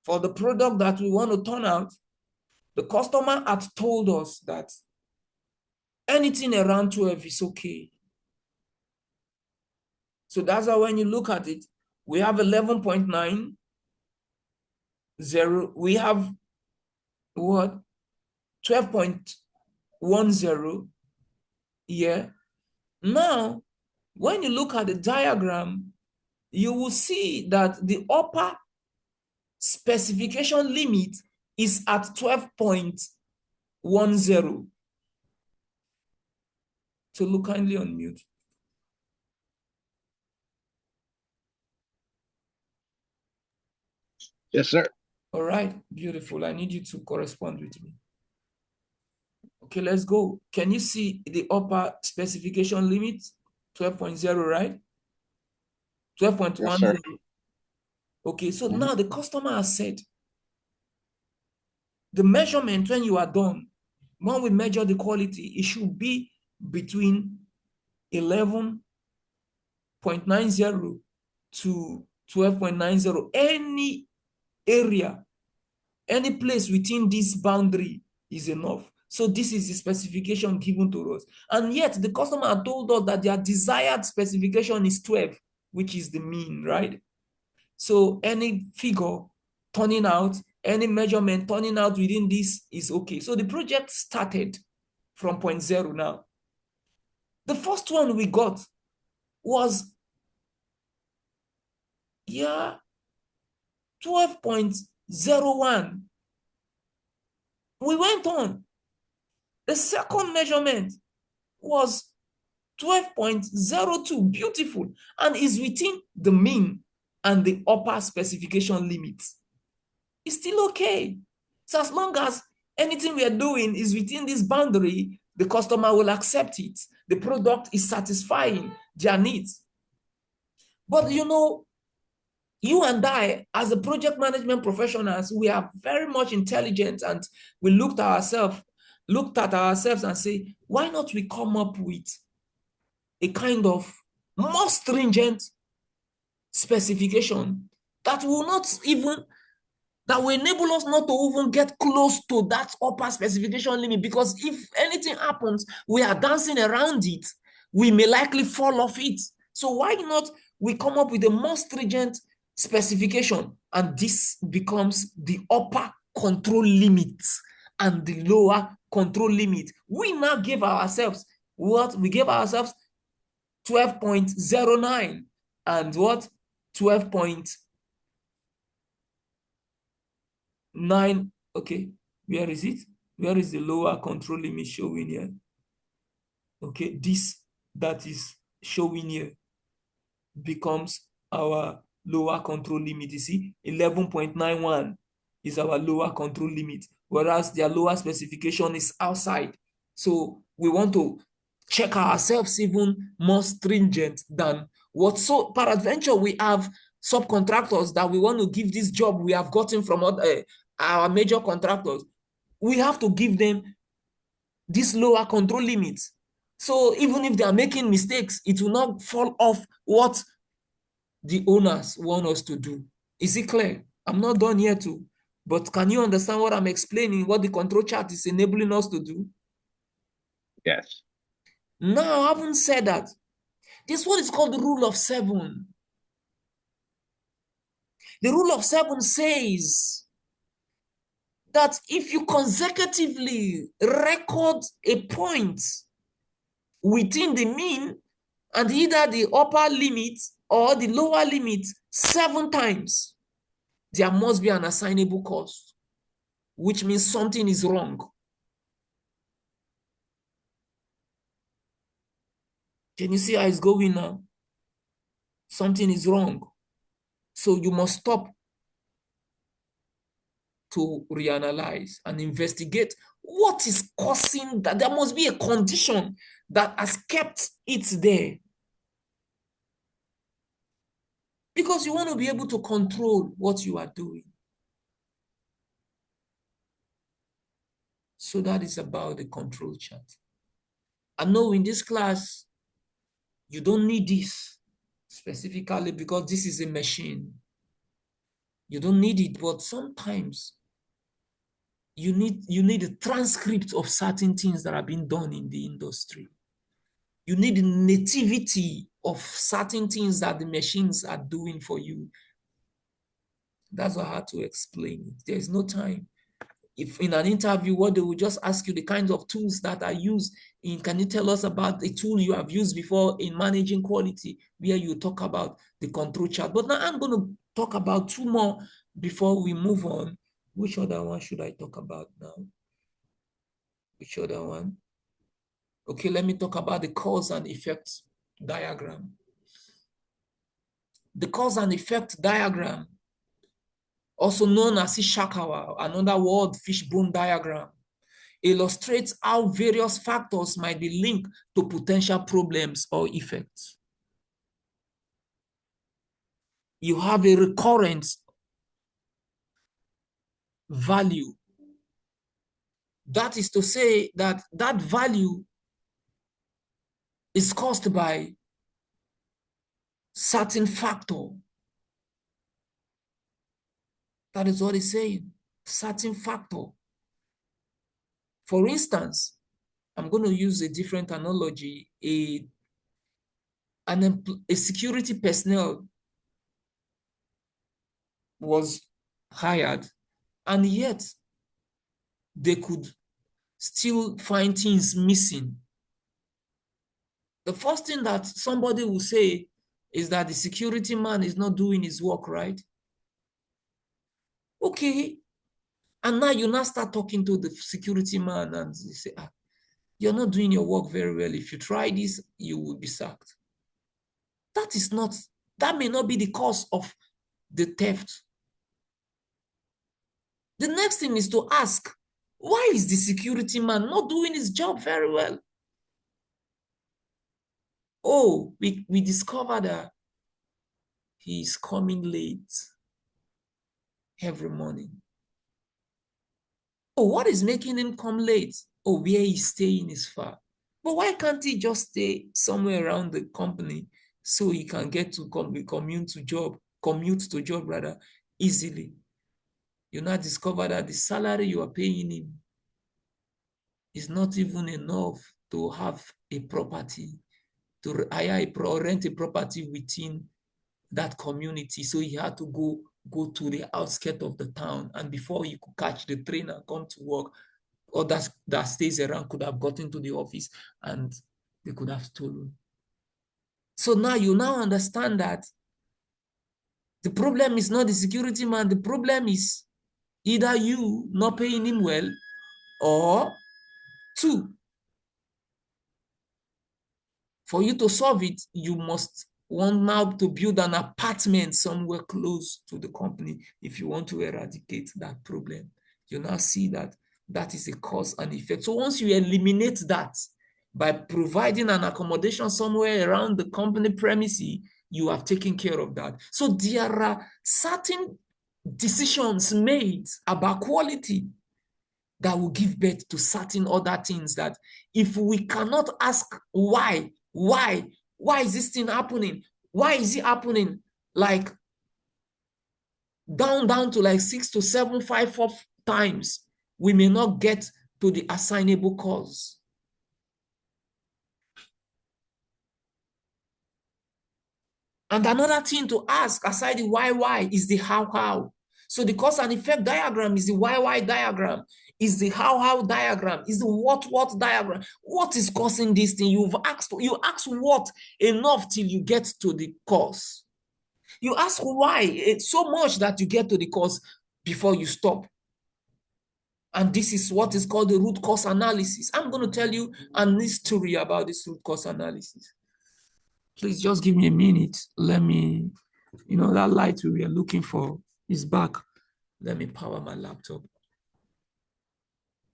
for the product that we want to turn out. The customer had told us that anything around 12 is okay. So that's why when you look at it, we have 11.90, we have what? 12.10 here. Now, when you look at the diagram, you will see that the upper specification limit is at 12.10. So look kindly on mute. Yes, sir. All right, beautiful. I need you to correspond with me. Okay, let's go. Can you see the upper specification limit? 12.0, right? 12.10. Yes, sir. Okay, so now the customer has said the measurement when you are done, when we measure the quality, it should be between 11.90 to 12.90. Any area, any place within this boundary is enough. So this is the specification given to us. And yet the customer told us that their desired specification is 12, which is the mean, right? So any figure turning out, any measurement turning out within this is okay. So the project started from 0.0 now. The first one we got was 12.01. We went on. The second measurement was 12.02, beautiful, and is within the mean and the upper specification limits. It's still okay. So as long as anything we are doing is within this boundary, the customer will accept it. The product is satisfying their needs. But you know, You and I, as a project management professionals, we are very much intelligent, and we looked at ourselves and say, why not we come up with a kind of more stringent specification that will enable us not to even get close to that upper specification limit, because if anything happens, we are dancing around it, we may likely fall off it. So why not we come up with a more stringent specification, and this becomes the upper control limit and the lower control limit. We now give ourselves what? We gave ourselves 12.09 and what? 12.9. Okay, where is it? Where is the lower control limit showing here? Okay, this that is showing here becomes our lower control limit. You see, 11.91 is our lower control limit, whereas their lower specification is outside. So we want to check ourselves even more stringent than what. So peradventure, we have subcontractors that we want to give this job we have gotten from our major contractors. We have to give them this lower control limits. So even if they are making mistakes, it will not fall off what the owners want us to do. Is it clear? I'm not done yet too, but can you understand what I'm explaining, what the control chart is enabling us to do? Yes. Now, having said that, this is what is called the rule of 7. The rule of 7 says that if you consecutively record a point within the mean and either the upper limit or the lower limit 7 times, there must be an assignable cost, which means something is wrong. Can you see how it's going now? Something is wrong. So you must stop to reanalyze and investigate what is causing that. There must be a condition that has kept it there. Because you want to be able to control what you are doing. So that is about the control chart. I know in this class, you don't need this specifically because this is a machine. You don't need it, but sometimes you need a transcript of certain things that are being done in the industry. You need the nativity of certain things that the machines are doing for you. That's what I had to explain it. There's no time. If in an interview, what they will just ask you the kinds of tools that are used in, can you tell us about the tool you have used before in managing quality, where you talk about the control chart. But now I'm going to talk about 2 more before we move on. Which other one should I talk about now? Which other one? Okay, let me talk about the cause and effect diagram. The cause and effect diagram, also known as Ishikawa, another word, fishbone diagram, illustrates how various factors might be linked to potential problems or effects. You have a recurrent value. That is to say that that value is caused by certain factor. That is what it's saying, certain factor. For instance, I'm going to use a different analogy. A security personnel was hired, and yet they could still find things missing. The first thing that somebody will say is that the security man is not doing his work right. Okay, and now you now start talking to the security man and you say, you're not doing your work very well. If you try this, you will be sacked. That may not be the cause of the theft. The next thing is to ask, why is the security man not doing his job very well? Oh, we discovered that He's coming late every morning. Oh, what is making him come late? Oh, where he's staying is far. But why can't he just stay somewhere around the company so he can get to commute to job rather easily? You now discover that the salary you are paying him is not even enough to have a property, to hire or rent a property within that community. So he had to go to the outskirts of the town, and before he could catch the train and come to work, others that stays around could have gotten to the office and they could have stolen. So now you now understand that the problem is not the security man. The problem is either you not paying him well, or two, for you to solve it, you must want now to build an apartment somewhere close to the company if you want to eradicate that problem. You now see that that is a cause and effect. So once you eliminate that by providing an accommodation somewhere around the company premises, you have taken care of that. So there are certain decisions made about quality that will give birth to certain other things that if we cannot ask why is this thing happening? Why is it happening? Like down to like 6 to 7, 5, 4 times, we may not get to the assignable cause. And another thing to ask aside the why is the how. So the cause and effect diagram is the why diagram, is the how diagram, is the what diagram. What is causing this thing? You ask what enough till you get to the cause. You ask why it's so much that you get to the cause before you stop. And this is what is called the root cause analysis. I'm going to tell you an history about this root cause analysis. Please just give me a minute. Let me, that light we were looking for is back. Let me power my laptop.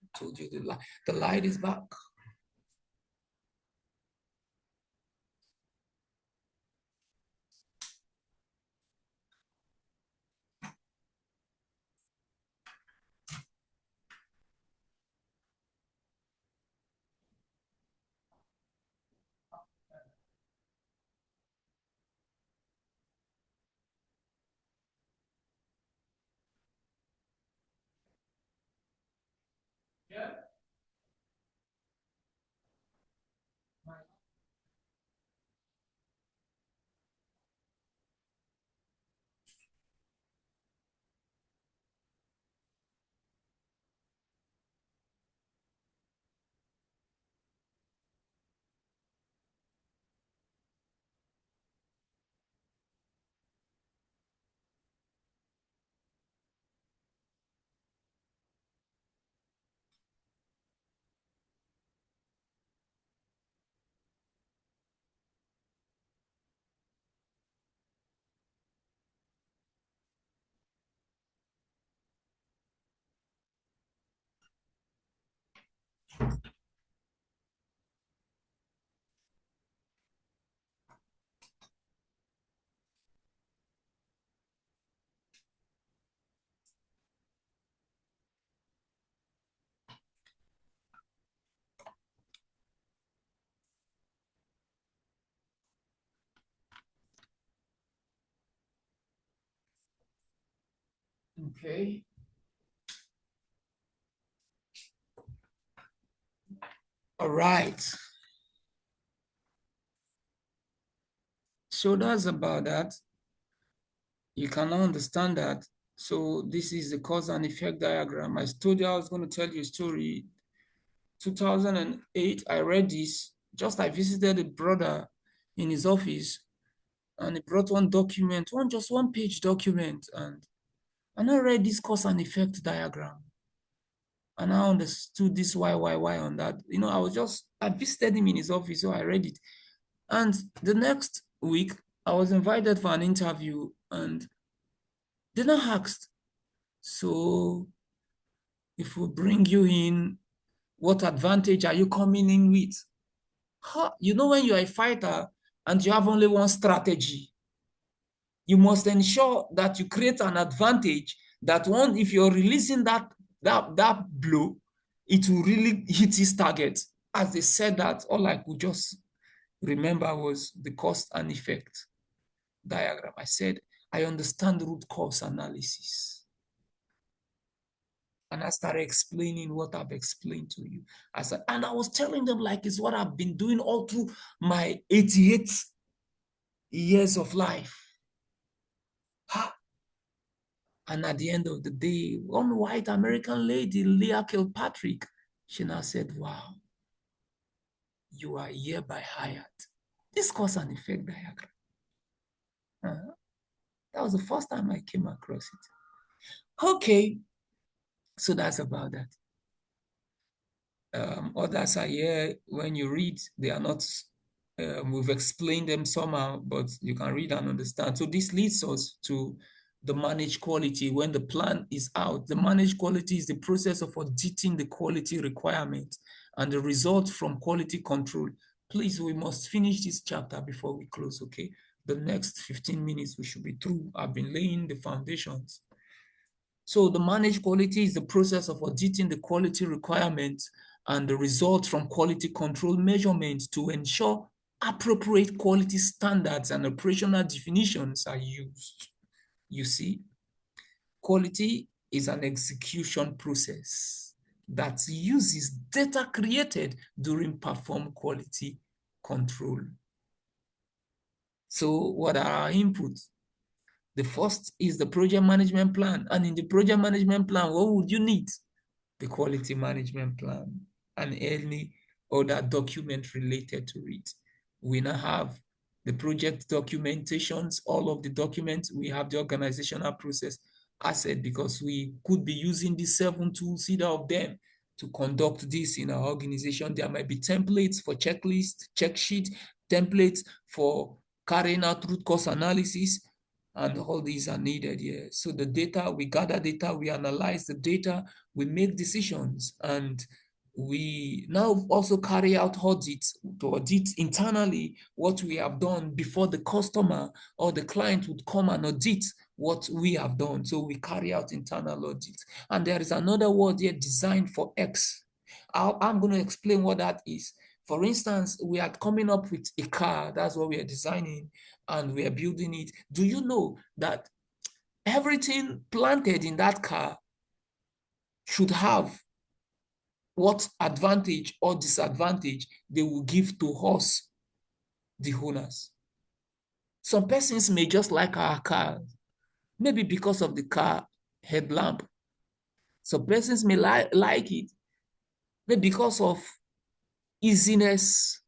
I told you the light is back. Yeah. Okay. All right. So that's about that. You can understand that. So this is the cause and effect diagram. I told you I was going to tell you a story. 2008, I read this. I visited a brother in his office, and he brought one document, just one page document, and I read this cause and effect diagram. And I understood this why on that. I visited him in his office, so I read it. And the next week, I was invited for an interview, and then I asked, so if we bring you in, what advantage are you coming in with? When you're a fighter and you have only one strategy, you must ensure that you create an advantage that one, if you're releasing that blow, it will really hit its target. As they said that, all I could just remember was the cause and effect diagram. I said, I understand root cause analysis. And I started explaining what I've explained to you. And I was telling them like it's what I've been doing all through my 88 years of life. And at the end of the day, one white American lady, Leah Kilpatrick, she now said, wow, you are hereby hired. This cause and effect diagram. That was the first time I came across it. Okay, so that's about that. Others are here. When you read, they are not, we've explained them somehow, but you can read and understand. So this leads us to the managed quality. When the plan is out, the managed quality is the process of auditing the quality requirements and the results from quality control. Please, we must finish this chapter before we close, okay? The next 15 minutes, we should be through. I've been laying the foundations. So the managed quality is the process of auditing the quality requirements and the results from quality control measurements to ensure appropriate quality standards and operational definitions are used. You see, quality is an execution process that uses data created during perform quality control. So what are our inputs? The first is the project management plan. And in the project management plan, what would you need? The quality management plan and any other document related to it. We now have the project documentations, all of the documents. We have the organizational process asset because we could be using these 7 tools, either of them, to conduct this in our organization. There might be templates for checklist, check sheet, templates for carrying out root cause analysis, and all these are needed here. So the data, we gather data, we analyze the data, we make decisions, and we now also carry out audits to audit internally what we have done before the customer or the client would come and audit what we have done. So we carry out internal audits. And there is another word here, designed for X. I'm going to explain what that is. For instance, we are coming up with a car, that's what we are designing, and we are building it. Do you know that everything planted in that car should have what advantage or disadvantage they will give to us, the owners? Some persons may just like our car, maybe because of the car headlamp. Some persons may like it, maybe because of easiness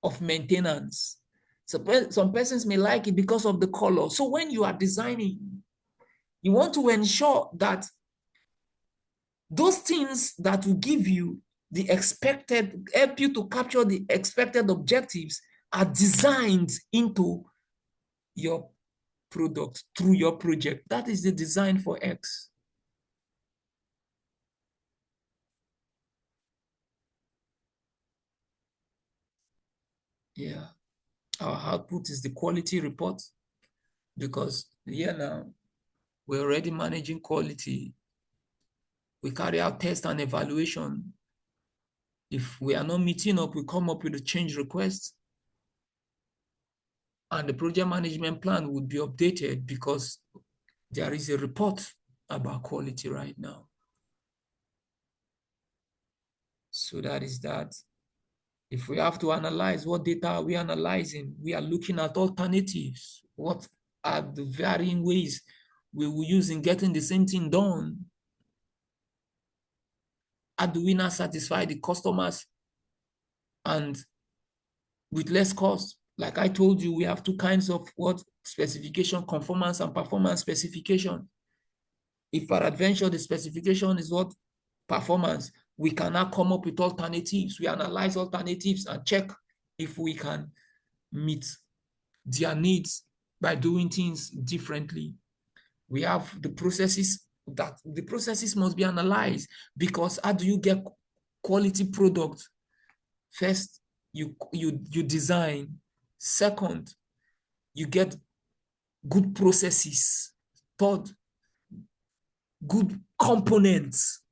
of maintenance. Some persons may like it because of the color. So when you are designing, you want to ensure that those things that will give you the expected, help you to capture the expected objectives, are designed into your product through your project. That is the design for X. Yeah, our output is the quality report, because here now we're already managing quality. We carry out test and evaluation. If we are not meeting up, we come up with a change request, and the project management plan would be updated because there is a report about quality right now. So that is that. If we have to analyze, what data are we analyzing? We are looking at alternatives. What are the varying ways we will use in getting the same thing done? How do we not satisfy the customers and with less cost? Like I told you, we have 2 kinds of what? Specification, conformance and performance specification. If peradventure the specification is what? Performance, we can now come up with alternatives. We analyze alternatives and check if we can meet their needs by doing things differently. We have the processes, that the processes must be analyzed, because how do you get quality product? First, you design. Second, you get good processes. Third, good components.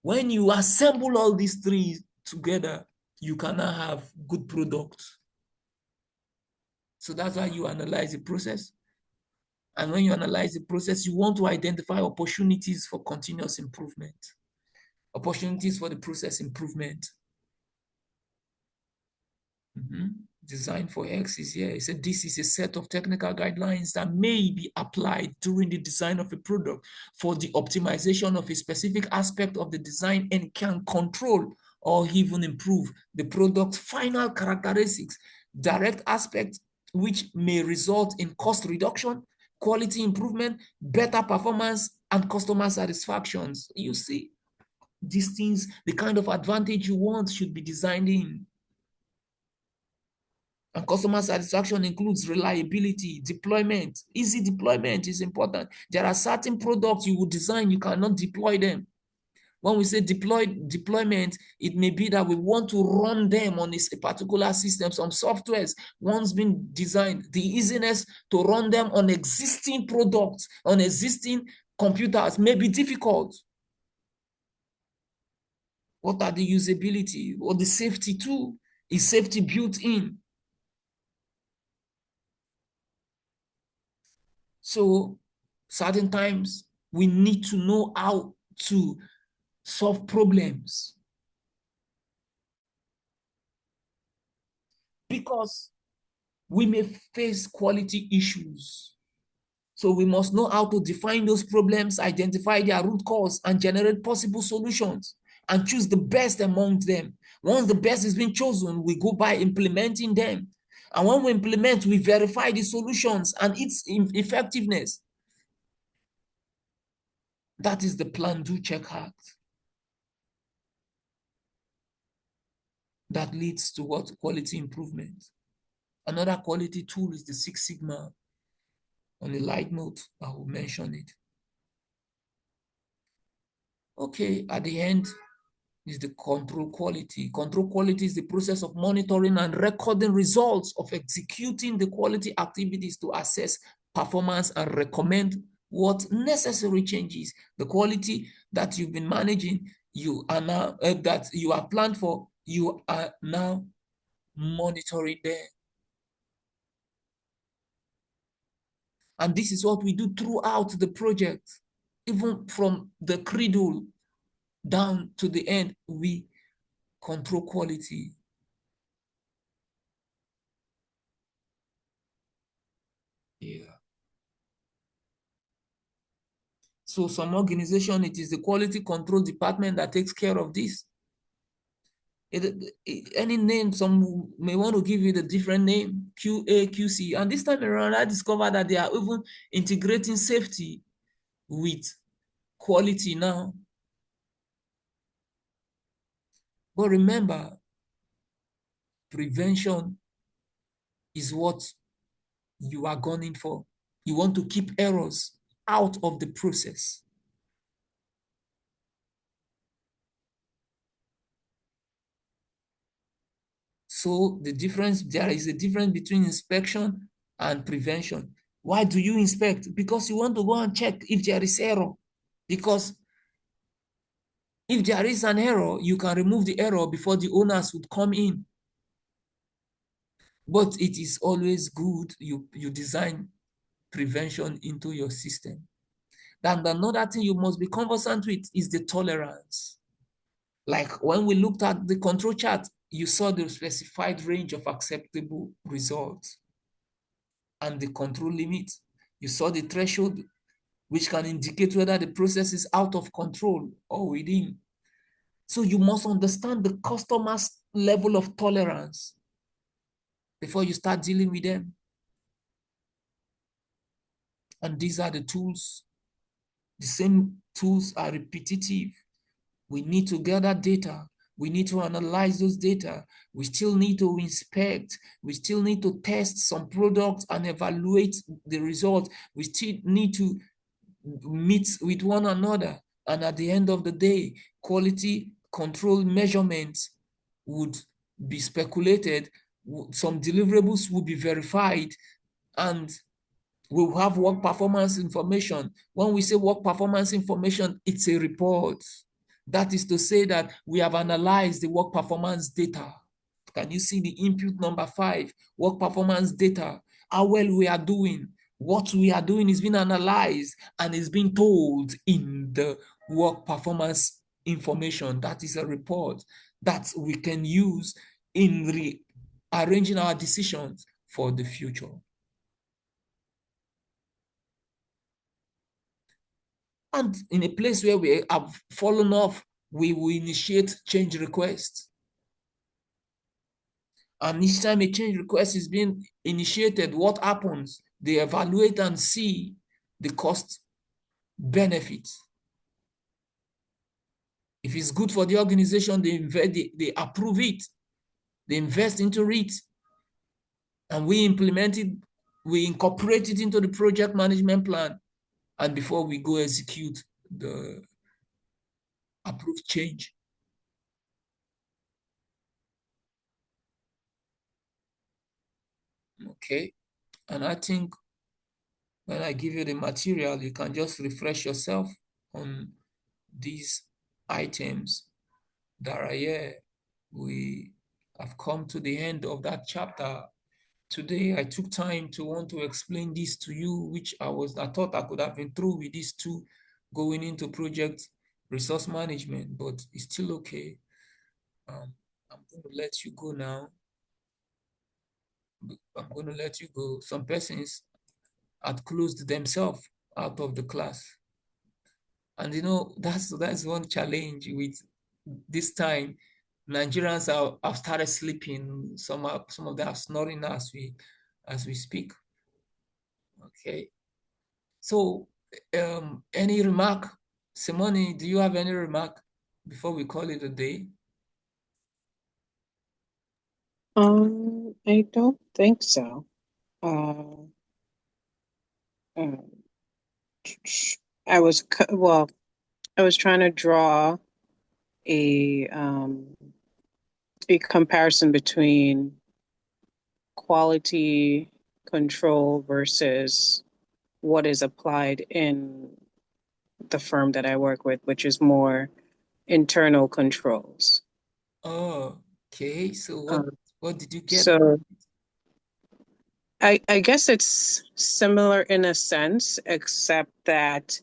When you assemble all these three together, you cannot have good products. So that's why you analyze the process. And when you analyze the process, you want to identify opportunities for continuous improvement, opportunities for the process improvement. Design for X is here. It said this is a set of technical guidelines that may be applied during the design of a product for the optimization of a specific aspect of the design and can control or even improve the product's final characteristics, direct aspects which may result in cost reduction, quality improvement, better performance, and customer satisfactions. You see, these things, the kind of advantage you want should be designed in. And customer satisfaction includes reliability, deployment. Easy deployment is important. There are certain products you will design, you cannot deploy them. When we say deployment, it may be that we want to run them on a particular system. Some softwares, once been designed, the easiness to run them on existing products, on existing computers may be difficult. What are the usability or the safety too? Is safety built in? So certain times we need to know how to solve problems, because we may face quality issues. So we must know how to define those problems, identify their root cause, and generate possible solutions and choose the best among them. Once the best is being chosen, we go by implementing them. And when we implement, we verify the solutions and its effectiveness. That is the plan, do, check, act. That leads to what? Quality improvement. Another quality tool is the Six Sigma. On a light note, I will mention it. Okay, at the end is the control quality. Control quality is the process of monitoring and recording results of executing the quality activities to assess performance and recommend what necessary changes. The quality that you've been managing, you are now that you are planned for, you are now monitoring there. And this is what we do throughout the project. Even from the cradle down to the end, we control quality. Yeah. So some organization, it is the quality control department that takes care of this. Any name, some may want to give you the different name, QA, QC. And this time around, I discovered that they are even integrating safety with quality now. But remember, prevention is what you are gunning for. You want to keep errors out of the process. So there is a difference between inspection and prevention. Why do you inspect? Because you want to go and check if there is error. Because if there is an error, you can remove the error before the owners would come in. But it is always good you design prevention into your system. Then another thing you must be conversant with is the tolerance. Like when we looked at the control chart, you saw the specified range of acceptable results and the control limit. You saw the threshold, which can indicate whether the process is out of control or within. So you must understand the customer's level of tolerance before you start dealing with them. And these are the tools. The same tools are repetitive. We need to gather data. We need to analyze those data. We still need to inspect. We still need to test some products and evaluate the result. We still need to meet with one another. And at the end of the day, quality control measurements would be speculated. Some deliverables will be verified. And We will have work performance information. When we say work performance information, it's a report. That is to say that we have analyzed the work performance data. Can you see the input number 5, work performance data, how well we are doing? What we are doing is being analyzed and is being told in the work performance information. That is a report that we can use in arranging our decisions for the future. And in a place where we have fallen off, we will initiate change requests. And each time a change request is being initiated, what happens? They evaluate and see the cost benefits. If it's good for the organization, they approve it, they invest into it, and we implement it, we incorporate it into the project management plan, and before we go execute the approved change. Okay, and I think when I give you the material, you can just refresh yourself on these items that are here. We have come to the end of that chapter. Today, I took time to want to explain this to you, which I thought I could have been through with these two going into project resource management, but it's still okay. I'm going to let you go now. I'm going to let you go. Some persons had closed themselves out of the class. And you know, that's one challenge with this time. Nigerians have started sleeping. Some of them are snoring as we speak. Okay. So any remark? Simone, do you have any remark before we call it a day? I don't think so. I was trying to draw a comparison between quality control versus what is applied in the firm that I work with, which is more internal controls. Oh, okay. So what did you get? So I guess it's similar in a sense, except that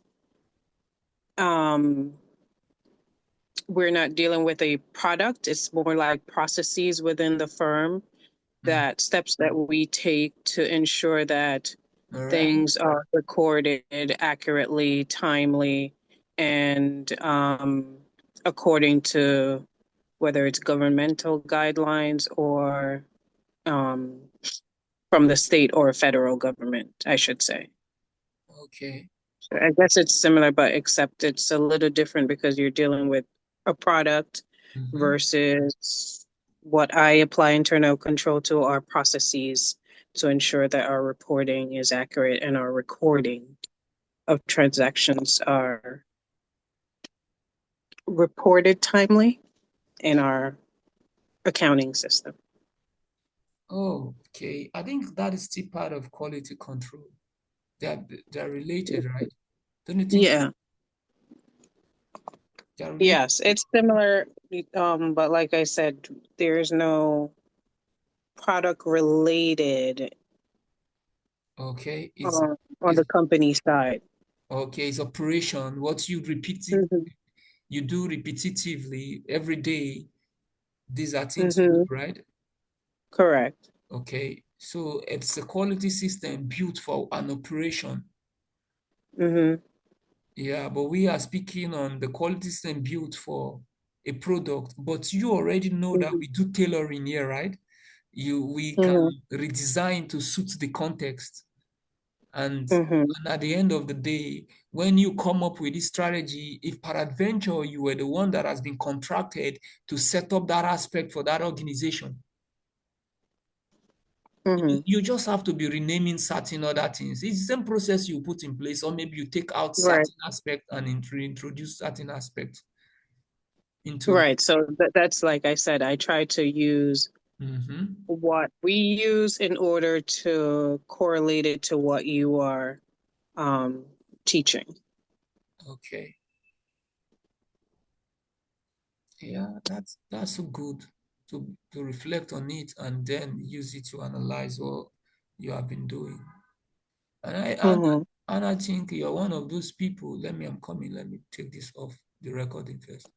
we're not dealing with a product. It's more like processes within the firm, that steps that we take to ensure that things are recorded accurately, timely, and according to whether it's governmental guidelines or from the state or federal government, I should say. Okay. So I guess it's similar, but except it's a little different because you're dealing with a product versus what I apply internal control to are processes to ensure that our reporting is accurate and our recording of transactions are reported timely in our accounting system. Oh, okay. I think that is still part of quality control. They're related, right? Don't you think? Yeah. They're related? Yes, it's similar, but like I said, there's no product related Okay. on the company side. Okay, it's operation. What you you do repetitively every day. These are things you do, right? Correct. Okay, so it's a quality system built for an operation. Yeah, but we are speaking on the quality system built for a product. But you already know that we do tailoring here, right? We can redesign to suit the context. And at the end of the day, when you come up with this strategy, if peradventure you were the one that has been contracted to set up that aspect for that organization, you just have to be renaming certain other things. It's the same process you put in place, or maybe you take out certain aspect and introduce certain aspects into. Right. So that's like I said, I try to use what we use in order to correlate it to what you are teaching. Okay. Yeah, that's so good to reflect on it and then use it to analyze what you have been doing. And I think you're one of those people. I'm coming. Let me take this off the recording first.